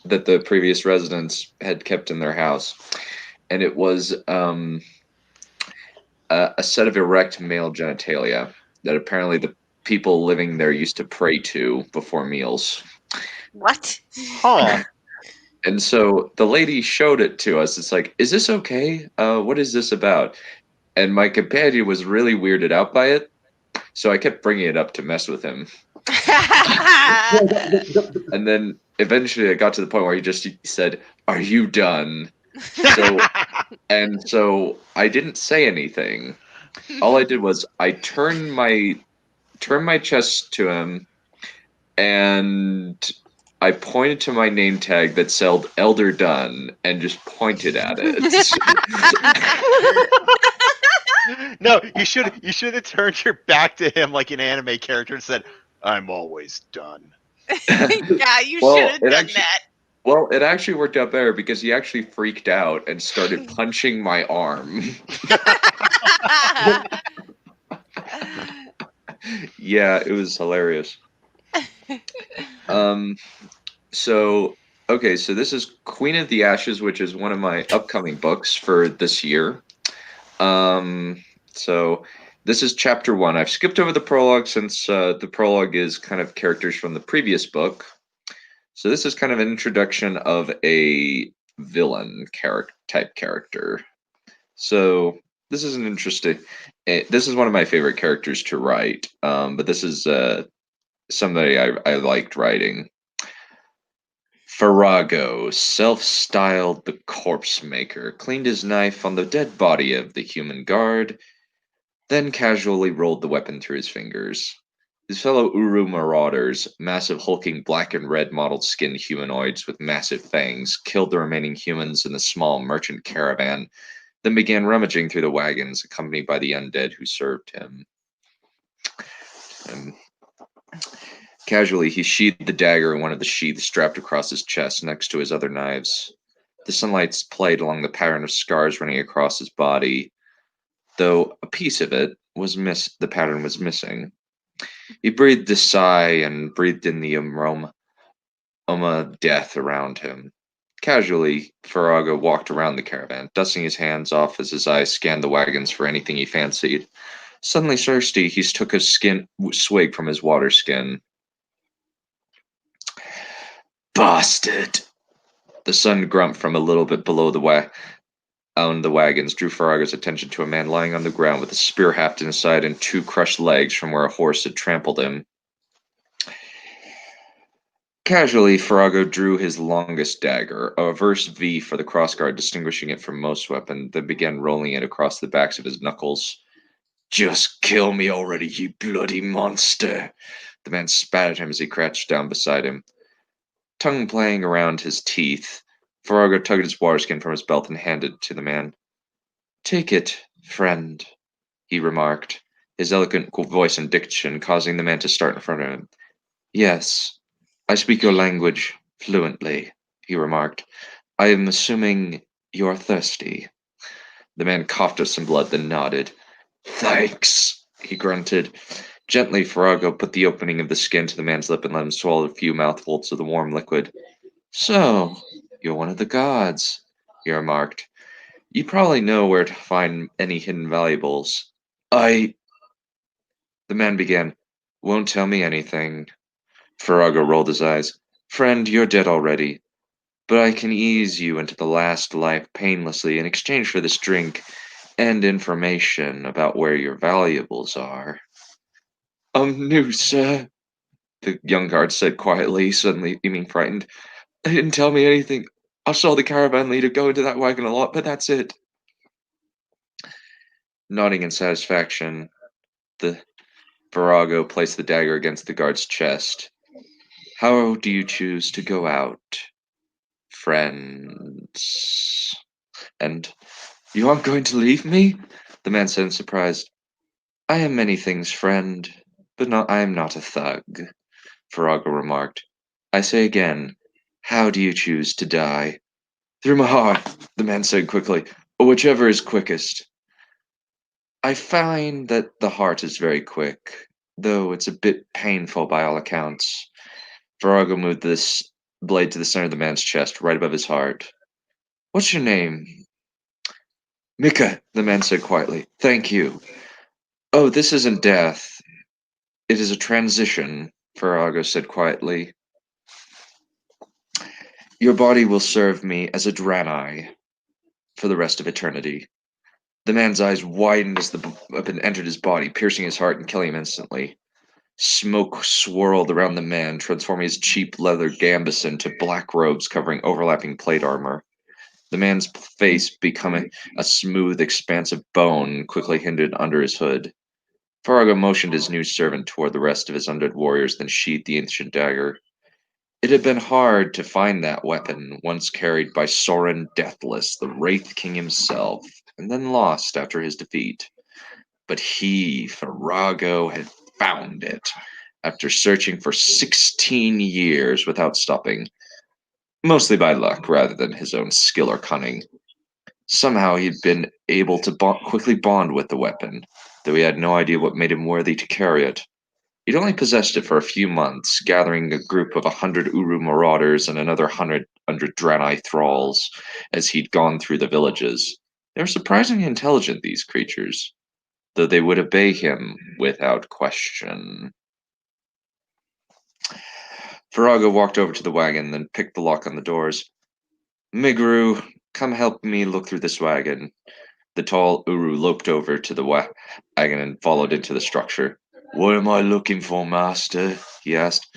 that the previous residents had kept in their house, and it was a set of erect male genitalia that apparently the people living there used to pray to before meals. What? Huh. And so the lady showed it to us. It's like, is this okay? What is this about? And my companion was really weirded out by it. So I kept bringing it up to mess with him. And then eventually I got to the point where he said, "Are you done?" So I didn't say anything. All I did was I turned my chest to him, and I pointed to my name tag that said Elder Dunn and just pointed at it. No, you should have turned your back to him like an anime character and said, "I'm always done." Yeah, you should have done that. Well, it actually worked out better because he actually freaked out and started punching my arm. Yeah, it was hilarious. So this is Queen of the Ashes, which is one of my upcoming books for this year. So This is chapter 1. I've skipped over the prologue since the prologue is kind of characters from the previous book. So this is kind of an introduction of a villain type character. So this is an interesting. This is one of my favorite characters to write. But this is somebody I liked writing. Farrago, self-styled the corpse maker, cleaned his knife on the dead body of the human guard, then casually rolled the weapon through his fingers. His fellow Uru marauders, massive hulking black and red mottled skinned humanoids with massive fangs, killed the remaining humans in the small merchant caravan, then began rummaging through the wagons, accompanied by the undead who served him. Casually, he sheathed the dagger in one of the sheaths strapped across his chest next to his other knives. The sunlight played along the pattern of scars running across his body, though a piece of it was the pattern was missing. He breathed a sigh and breathed in the aroma of death around him. Casually, Farrago walked around the caravan, dusting his hands off as his eyes scanned the wagons for anything he fancied. Suddenly thirsty, he took a swig from his water skin. Bastard! The sun grunt from a little bit below the wagons drew Farrago's attention to a man lying on the ground with a spear haft in his side and 2 crushed legs from where a horse had trampled him. Casually, Farrago drew his longest dagger, a reverse V for the crossguard distinguishing it from most weapons, then began rolling it across the backs of his knuckles. Just kill me already, you bloody monster! The man spat at him as he crouched down beside him. Tongue playing around his teeth, Farrago tugged his waterskin from his belt and handed it to the man. Take it, friend, he remarked, his eloquent voice and diction causing the man to start in front of him. Yes, I speak your language fluently, he remarked. I am assuming you are thirsty. The man coughed up some blood, then nodded. Thanks, he grunted. Gently, Farrago put the opening of the skin to the man's lip and let him swallow a few mouthfuls of the warm liquid. So, you're one of the gods, he remarked. You probably know where to find any hidden valuables. The man began. Won't tell me anything. Farrago rolled his eyes. Friend, you're dead already. But I can ease you into the last life painlessly in exchange for this drink and information about where your valuables are. New, sir, the young guard said quietly, suddenly seeming frightened. They didn't tell me anything. I saw the caravan leader go into that wagon a lot, but that's it. Nodding in satisfaction, the Farrago placed the dagger against the guard's chest. How do you choose to go out, friends? And you aren't going to leave me? The man said in surprise. I am many things, friend, but I am not a thug, Farrago remarked. I say again, how do you choose to die? Through my heart, the man said quickly, or whichever is quickest. I find that the heart is very quick, though it's a bit painful by all accounts. Farrago moved this blade to the center of the man's chest, right above his heart. What's your name? Mika, the man said quietly. Thank you. Oh, this isn't death. It is a transition, Farrago said quietly. Your body will serve me as a Draenei for the rest of eternity. The man's eyes widened as the weapon entered his body, piercing his heart and killing him instantly. Smoke swirled around the man, transforming his cheap leather gambeson to black robes covering overlapping plate armor. The man's face becoming a smooth expanse of bone quickly hidden under his hood. Farrago motioned his new servant toward the rest of his undead warriors, then sheathed the ancient dagger. It had been hard to find that weapon, once carried by Sorin Deathless, the Wraith King himself, and then lost after his defeat. But he, Farrago, had found it, after searching for 16 years without stopping, mostly by luck rather than his own skill or cunning. Somehow he'd been able to quickly bond with the weapon, though he had no idea what made him worthy to carry it. He'd only possessed it for a few months, gathering a group of 100 Uru marauders and another 100 Draenei thralls as he'd gone through the villages. They were surprisingly intelligent, these creatures. though they would obey him without question. Virago walked over to the wagon, then picked the lock on the doors. Migru, come help me look through this wagon. The tall Uru loped over to the wagon and followed into the structure. What am I looking for, master? He asked.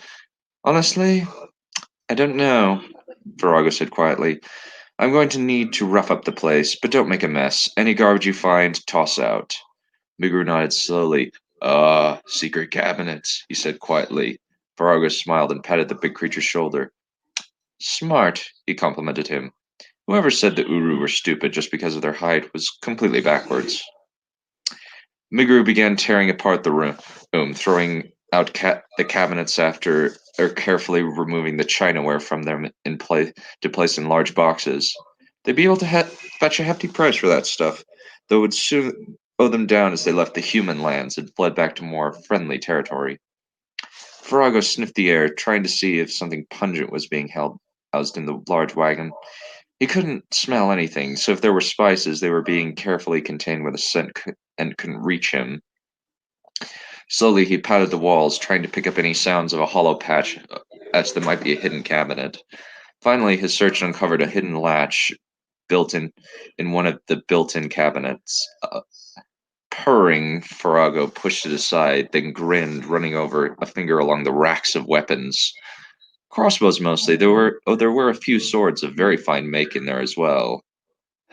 Honestly, I don't know, Virago said quietly. I'm going to need to rough up the place, but don't make a mess. Any garbage you find, toss out. Migru nodded slowly. Secret cabinets, he said quietly. Virago smiled and patted the big creature's shoulder. Smart, he complimented him. Whoever said the Uru were stupid just because of their height was completely backwards. Migru began tearing apart the room, throwing out the cabinets after carefully removing the chinaware from them to place in large boxes. They'd be able to fetch a hefty price for that stuff, though it would soon owe them down as they left the human lands and fled back to more friendly territory. Virago sniffed the air, trying to see if something pungent was being housed in the large wagon. He couldn't smell anything, so if there were spices, they were being carefully contained where the scent couldn't reach him. Slowly, he patted the walls, trying to pick up any sounds of a hollow patch as there might be a hidden cabinet. Finally, his search uncovered a hidden latch built in one of the built-in cabinets. Purring, Virago pushed it aside, then grinned, running over a finger along the racks of weapons. Crossbows mostly. There were a few swords of very fine make in there as well.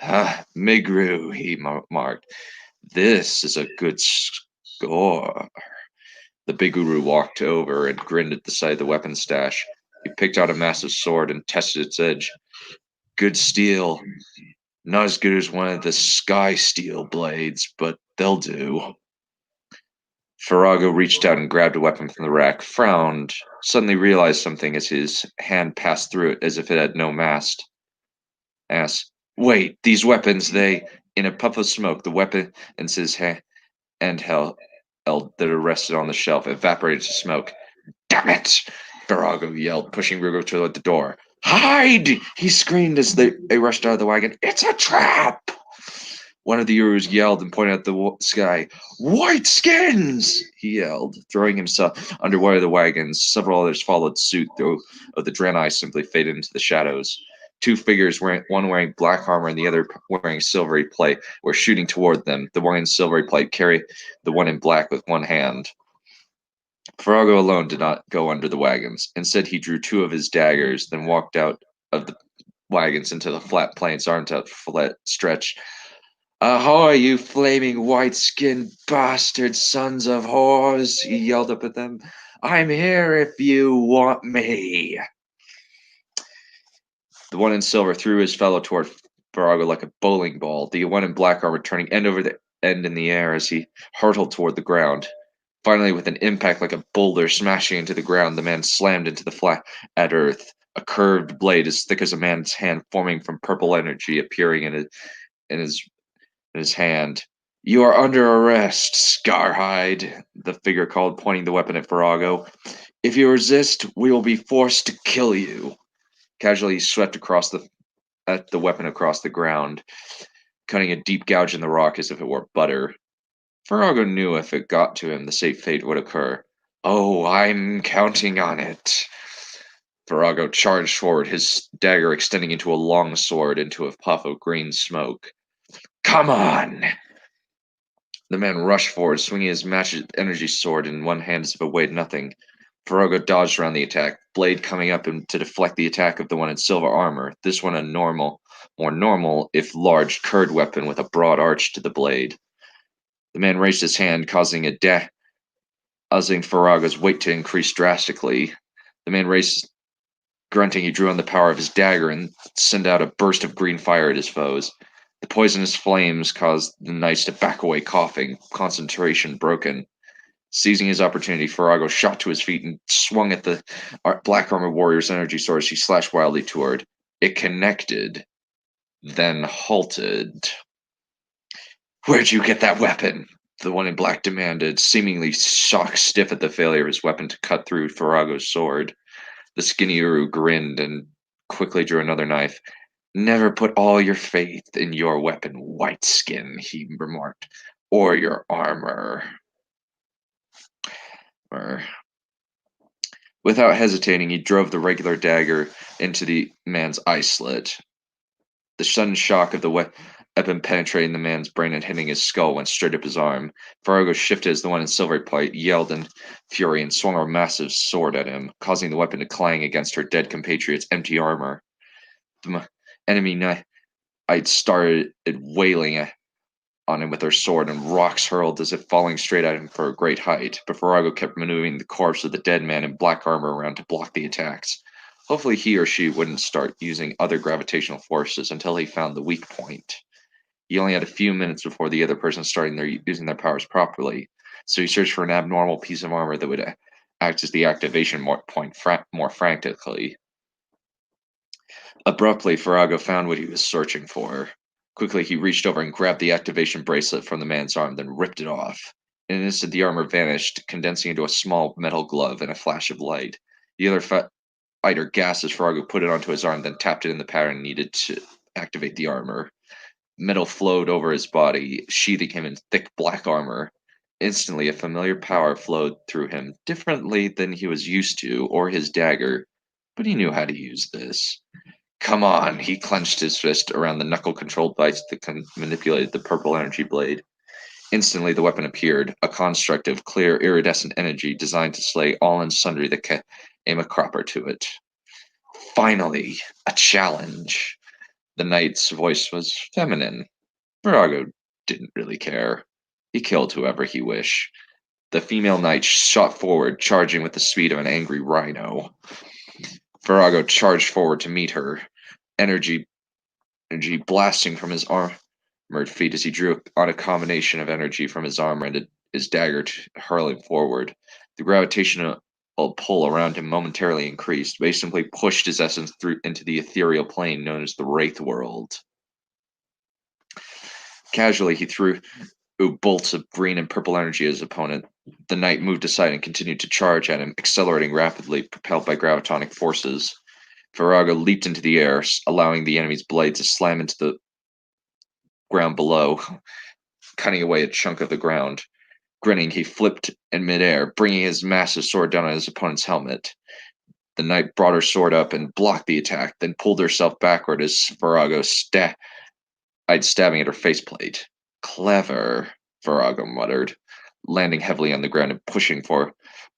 Migru, he marked. This is a good score. The big Uru walked over and grinned at the sight of the weapon stash. He picked out a massive sword and tested its edge. Good steel. Not as good as one of the sky steel blades, but they'll do. Virago reached out and grabbed a weapon from the rack, frowned, suddenly realized something as his hand passed through it as if it had no mast. Asked, wait, these weapons, they... In a puff of smoke, the weapons his hand held that rested on the shelf evaporated to smoke. Damn it! Virago yelled, pushing Rugo toward the door. Hide! He screamed as they rushed out of the wagon. It's a trap! One of the Urus yelled and pointed at the sky. White skins! He yelled, throwing himself under one of the wagons. Several others followed suit, though the Draenei simply faded into the shadows. Two figures, one wearing black armor and the other wearing silvery plate, were shooting toward them. The one in silvery plate carried the one in black with one hand. Virago alone did not go under the wagons. Instead, he drew two of his daggers, then walked out of the wagons into the flat plains, arms outstretched. Ahoy, you flaming white-skinned bastard sons of whores, he yelled up at them. I'm here if you want me. The one in silver threw his fellow toward Virago like a bowling ball, the one in black armor turning end over the end in the air as he hurtled toward the ground. Finally, with an impact like a boulder smashing into the ground, the man slammed into the flat at earth, a curved blade as thick as a man's hand forming from purple energy appearing in his hand. You are under arrest, Scarhide, the figure called, pointing the weapon at Virago. If you resist, we will be forced to kill you. Casually, he swept at the weapon across the ground, cutting a deep gouge in the rock as if it were butter. Virago knew if it got to him, the same fate would occur. Oh, I'm counting on it. Virago charged forward, his dagger extending into a long sword into a puff of green smoke. Come on! The man rushed forward, swinging his magic energy sword in one hand as if it weighed nothing. Virago dodged around the attack, blade coming up to deflect the attack of the one in silver armor, this one a more normal, if large, curved weapon with a broad arch to the blade. The man raised his hand, causing Virago's weight to increase drastically. The man raised, grunting, he drew on the power of his dagger and sent out a burst of green fire at his foes. The poisonous flames caused the knights to back away, coughing, concentration broken. Seizing his opportunity, Virago shot to his feet and swung at the black armor warrior's energy source. He slashed wildly toward. It connected, then halted. Where'd you get that weapon? The one in black demanded, seemingly shocked stiff at the failure of his weapon to cut through Virago's sword. The skinny Uru grinned and quickly drew another knife. Never put all your faith in your weapon, White Skin, he remarked, or your armor. Without hesitating, he drove the regular dagger into the man's eye slit. The sudden shock of the weapon penetrating the man's brain and hitting his skull went straight up his arm. Farrago shifted as the one in silver plate yelled in fury and swung a massive sword at him, causing the weapon to clang against her dead compatriot's empty armor. The enemy knight started wailing on him with her sword, and rocks hurled as if falling straight at him for a great height, but Farrago kept maneuvering the corpse of the dead man in black armor around to block the attacks. Hopefully he or she wouldn't start using other gravitational forces until he found the weak point. He only had a few minutes before the other person started using their powers properly, so he searched for an abnormal piece of armor that would act as the activation point more frantically. Abruptly, Farrago found what he was searching for. Quickly, he reached over and grabbed the activation bracelet from the man's arm, then ripped it off. In an instant, the armor vanished, condensing into a small metal glove and a flash of light. The other fighter gasped as Farrago put it onto his arm, then tapped it in the pattern needed to activate the armor. Metal flowed over his body, sheathing him in thick black armor. Instantly, a familiar power flowed through him, differently than he was used to, or his dagger, but he knew how to use this. Come on, he clenched his fist around the knuckle-controlled vice that manipulated the purple energy blade. Instantly, the weapon appeared, a construct of clear, iridescent energy designed to slay all and sundry that came a cropper to it. Finally, a challenge. The knight's voice was feminine. Farrago didn't really care. He killed whoever he wished. The female knight shot forward, charging with the speed of an angry rhino. Farrago charged forward to meet her, energy blasting from his armored feet as he drew on a combination of energy from his armor and his dagger hurling forward. The gravitational pull around him momentarily increased, but he simply pushed his essence through into the ethereal plane known as the Wraith World. Casually, he threw bolts of green and purple energy at his opponent. The knight moved aside and continued to charge at him, accelerating rapidly, propelled by gravitonic forces. Farrago leaped into the air, allowing the enemy's blade to slam into the ground below, cutting away a chunk of the ground. Grinning, he flipped in midair, bringing his massive sword down on his opponent's helmet. The knight brought her sword up and blocked the attack, then pulled herself backward as Farrago stabbing at her faceplate. Clever, Farrago muttered, landing heavily on the ground and pushing forward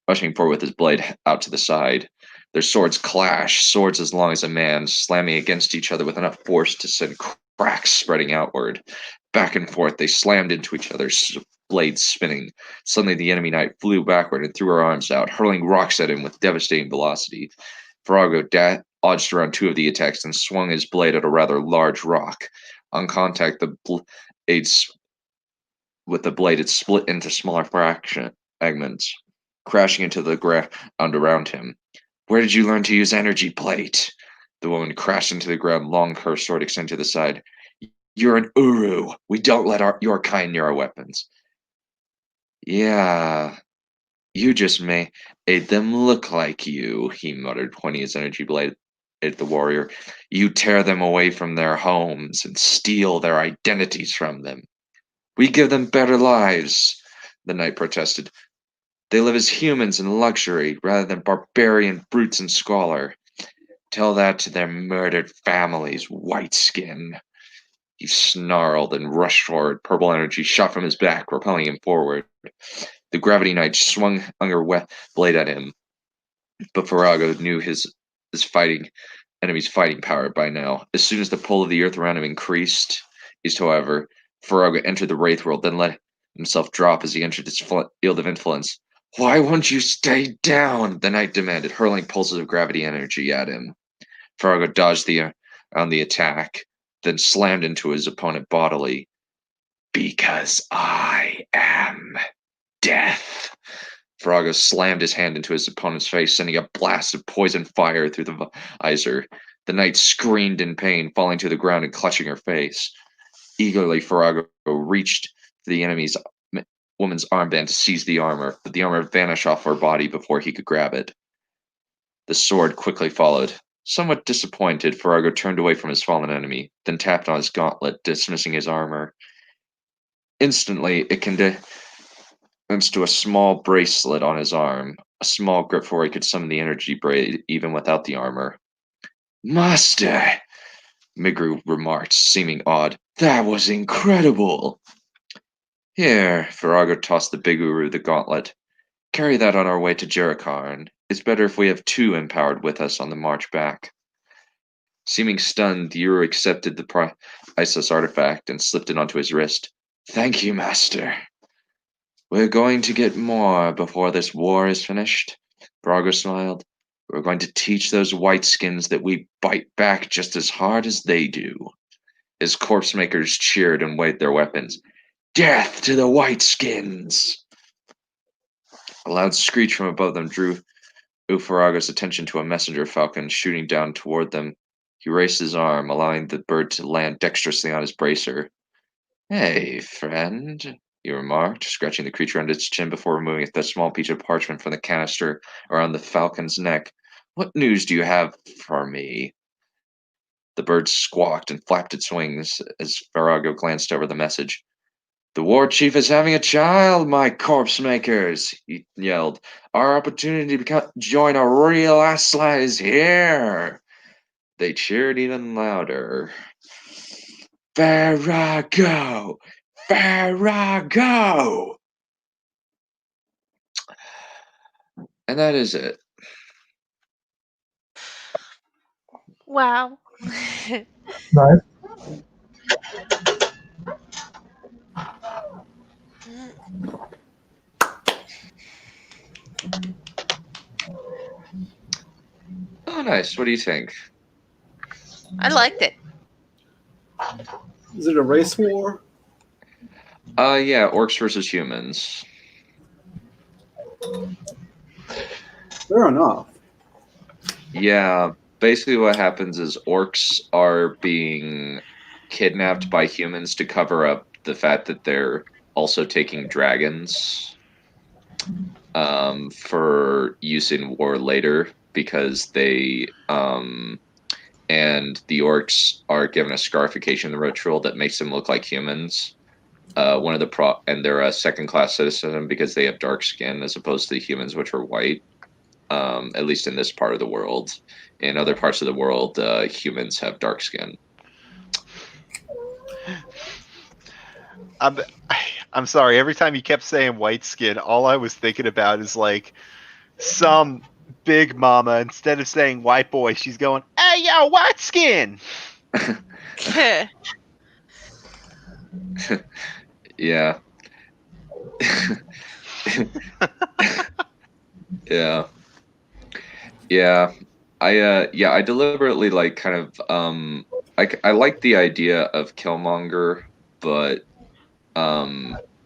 with his blade out to the side. Their swords clashed, swords as long as a man, slamming against each other with enough force to send cracks spreading outward. Back and forth, they slammed into each other, blades spinning. Suddenly, the enemy knight flew backward and threw her arms out, hurling rocks at him with devastating velocity. Farrago dodged around two of the attacks and swung his blade at a rather large rock. On contact, the blade split into smaller fragments, crashing into the ground around him. Where did you learn to use energy plate? The woman crashed into the ground, long curved sword extended to the side. You're an Uru. We don't let your kind near our weapons. Yeah, you just made them look like you, he muttered, pointing his energy blade at the warrior. You tear them away from their homes and steal their identities from them. We give them better lives, the knight protested. They live as humans in luxury, rather than barbarian brutes in squalor. Tell that to their murdered families, white skin. He snarled and rushed forward. Purple energy shot from his back, propelling him forward. The gravity knight swung her blade at him, but Farrago knew his enemy's fighting power by now. As soon as the pull of the earth around him increased, however, Farrago entered the Wraith World, then let himself drop as he entered its field of influence. Why won't you stay down? The knight demanded, hurling pulses of gravity energy at him. Farrago dodged on the attack, then slammed into his opponent bodily. Because I am death. Farrago slammed his hand into his opponent's face, sending a blast of poison fire through the visor. The knight screamed in pain, falling to the ground and clutching her face. Eagerly, Farrago reached for the woman's armband to seize the armor, but the armor vanished off her body before he could grab it. The sword quickly followed. Somewhat disappointed, Farrago turned away from his fallen enemy, then tapped on his gauntlet, dismissing his armor. Instantly, it condense to a small bracelet on his arm, a small grip for where he could summon the energy braid even without the armor. Master, Migru remarked, seeming awed. That was incredible. Here, Farago tossed the big Uru the gauntlet. Carry that on our way to Jerikarn. It's better if we have two empowered with us on the march back. Seeming stunned, the Uru accepted the priceless artifact and slipped it onto his wrist. Thank you, Master. We're going to get more before this war is finished. Farago smiled. We're going to teach those whiteskins that we bite back just as hard as they do. His corpse makers cheered and waved their weapons. Death to the whiteskins! A loud screech from above them drew Ufarago's attention to a messenger falcon shooting down toward them. He raised his arm, allowing the bird to land dexterously on his bracer. Hey, friend, he remarked, scratching the creature under its chin before removing the small piece of parchment from the canister around the falcon's neck. What news do you have for me? The bird squawked and flapped its wings as Farago glanced over the message. The war chief is having a child, my corpse makers, he yelled. Our opportunity to join a real Asla is here. They cheered even louder. Farago! Farago! And that is it. Wow. Nice. Oh, nice. What do you think? I liked it. Is it a race war? Yeah, orcs versus humans. Fair enough. Yeah, basically what happens is orcs are being kidnapped by humans to cover up the fact that they're also taking dragons for use in war later, because they and the orcs are given a scarification ritual that makes them look like humans. One of the and they're a second-class citizen because they have dark skin as opposed to the humans, which are white. At least in this part of the world. In other parts of the world, humans have dark skin. I'm sorry. Every time you kept saying white skin, all I was thinking about is like some big mama. Instead of saying white boy, she's going, "Hey, yo, white skin." Yeah. Yeah. Yeah. I deliberately like kind of I like the idea of Killmonger, but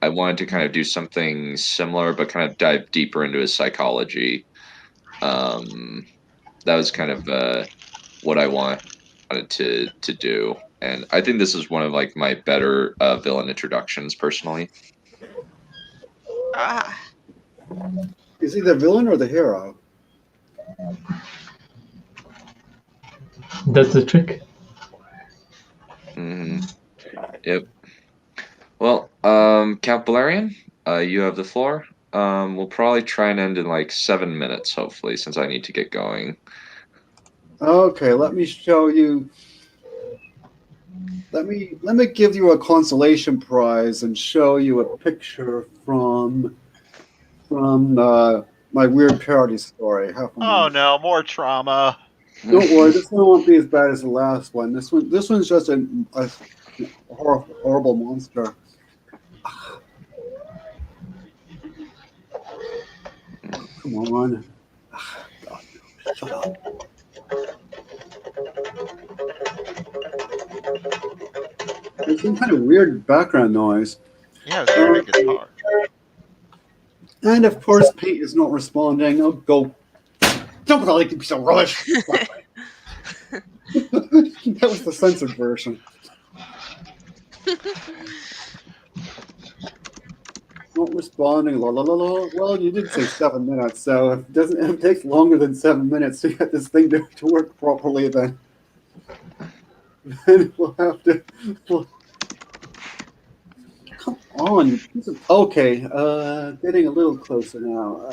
I wanted to kind of do something similar but kind of dive deeper into his psychology. That was kind of what I wanted to do. And I think this is one of like my better villain introductions personally. Is he the villain or the hero? That's the trick. Mm-hmm. Yep. Well, Count Balerion, you have the floor. We'll probably try and end in like 7 minutes, hopefully, since I need to get going. Okay, let me show you. Let me give you a consolation prize and show you a picture from my weird parody story. Oh no, more trauma. Don't worry, this one won't be as bad as the last one. This one's just a horrible monster. Come on. God, shut up. There's some kind of weird background noise. Yeah, it's very guitar. And of course, Pete is not responding. Oh, go. Don't call it a piece of rubbish. That was the censored version. Not responding. La la la la. Well, you did say 7 minutes, so if it takes longer than 7 minutes to get this thing to work properly, then we'll have to. Come on. Okay, getting a little closer now.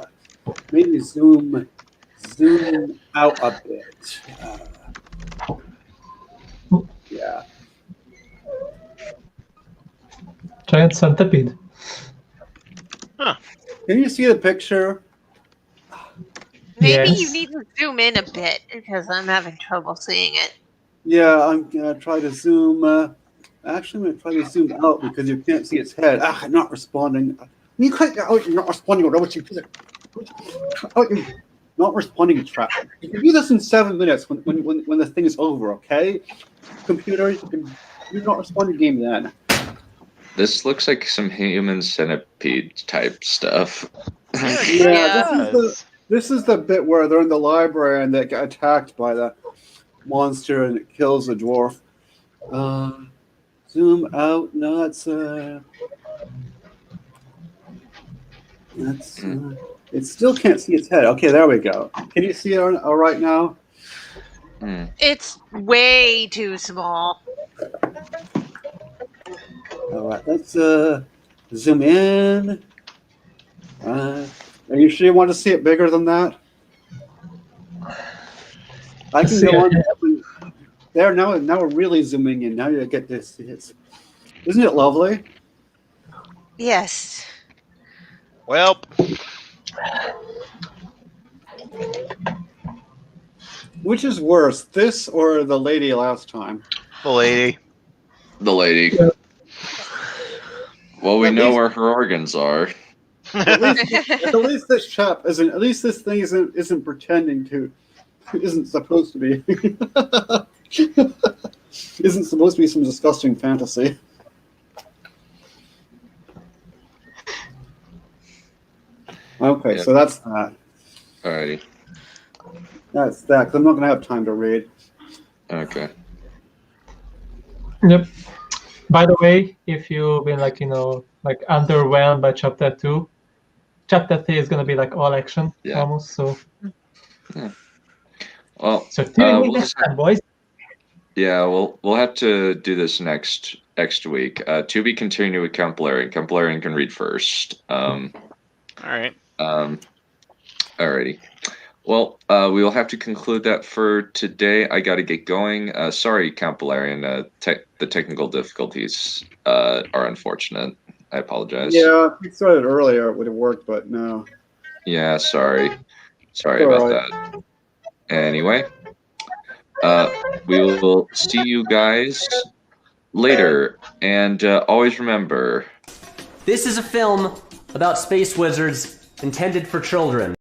Maybe zoom out a bit. Yeah. Giant centipede. Huh. Can you see the picture? Maybe you Yes. need to zoom in a bit because I'm having trouble seeing it. Yeah, I'm gonna try to zoom. Actually, I'm gonna try to zoom out because you can't see its head. Not responding. You can't. Oh, you're not responding. Or what you? Oh, you're not responding. Trap. You can do this in 7 minutes when the thing is over. Okay, computer. You're not responding game then. This looks like some human centipede type stuff. Yeah. This is the bit where they're in the library and they get attacked by the monster and it kills the dwarf. Zoom out. No, that's it still can't see its head. Okay, there we go. Can you see it all right now? It's way too small. All right, let's zoom in. Are you sure you want to see it bigger than that? I can go on. There now. Now we're really zooming in. Now you get this. Isn't it lovely? Yes. Well, Which is worse, this or the lady last time? the lady. The lady. Well, we know where her organs are. At least this chap isn't. At least this thing isn't pretending to. Isn't supposed to be. Isn't supposed to be some disgusting fantasy. Okay, Yeah. so that's that. Alrighty. That's that. Because I'm not going to have time to read. Okay. Yep. By the way, if you've been underwhelmed by chapter 2, chapter 3 is gonna be like all action almost. So. Yeah. Well, So tune in next time, boys. Yeah, we'll have to do this next week. To be continued with Camplarian. Camplarian can read first. All right. Alrighty. Well, we will have to conclude that for today. I got to get going. Sorry, Camplarian. The technical difficulties are unfortunate. I apologize. Yeah, we started earlier. It would have worked, but no. Yeah, sorry. Sorry about that. Anyway, we will see you guys later. And always remember, this is a film about space wizards intended for children.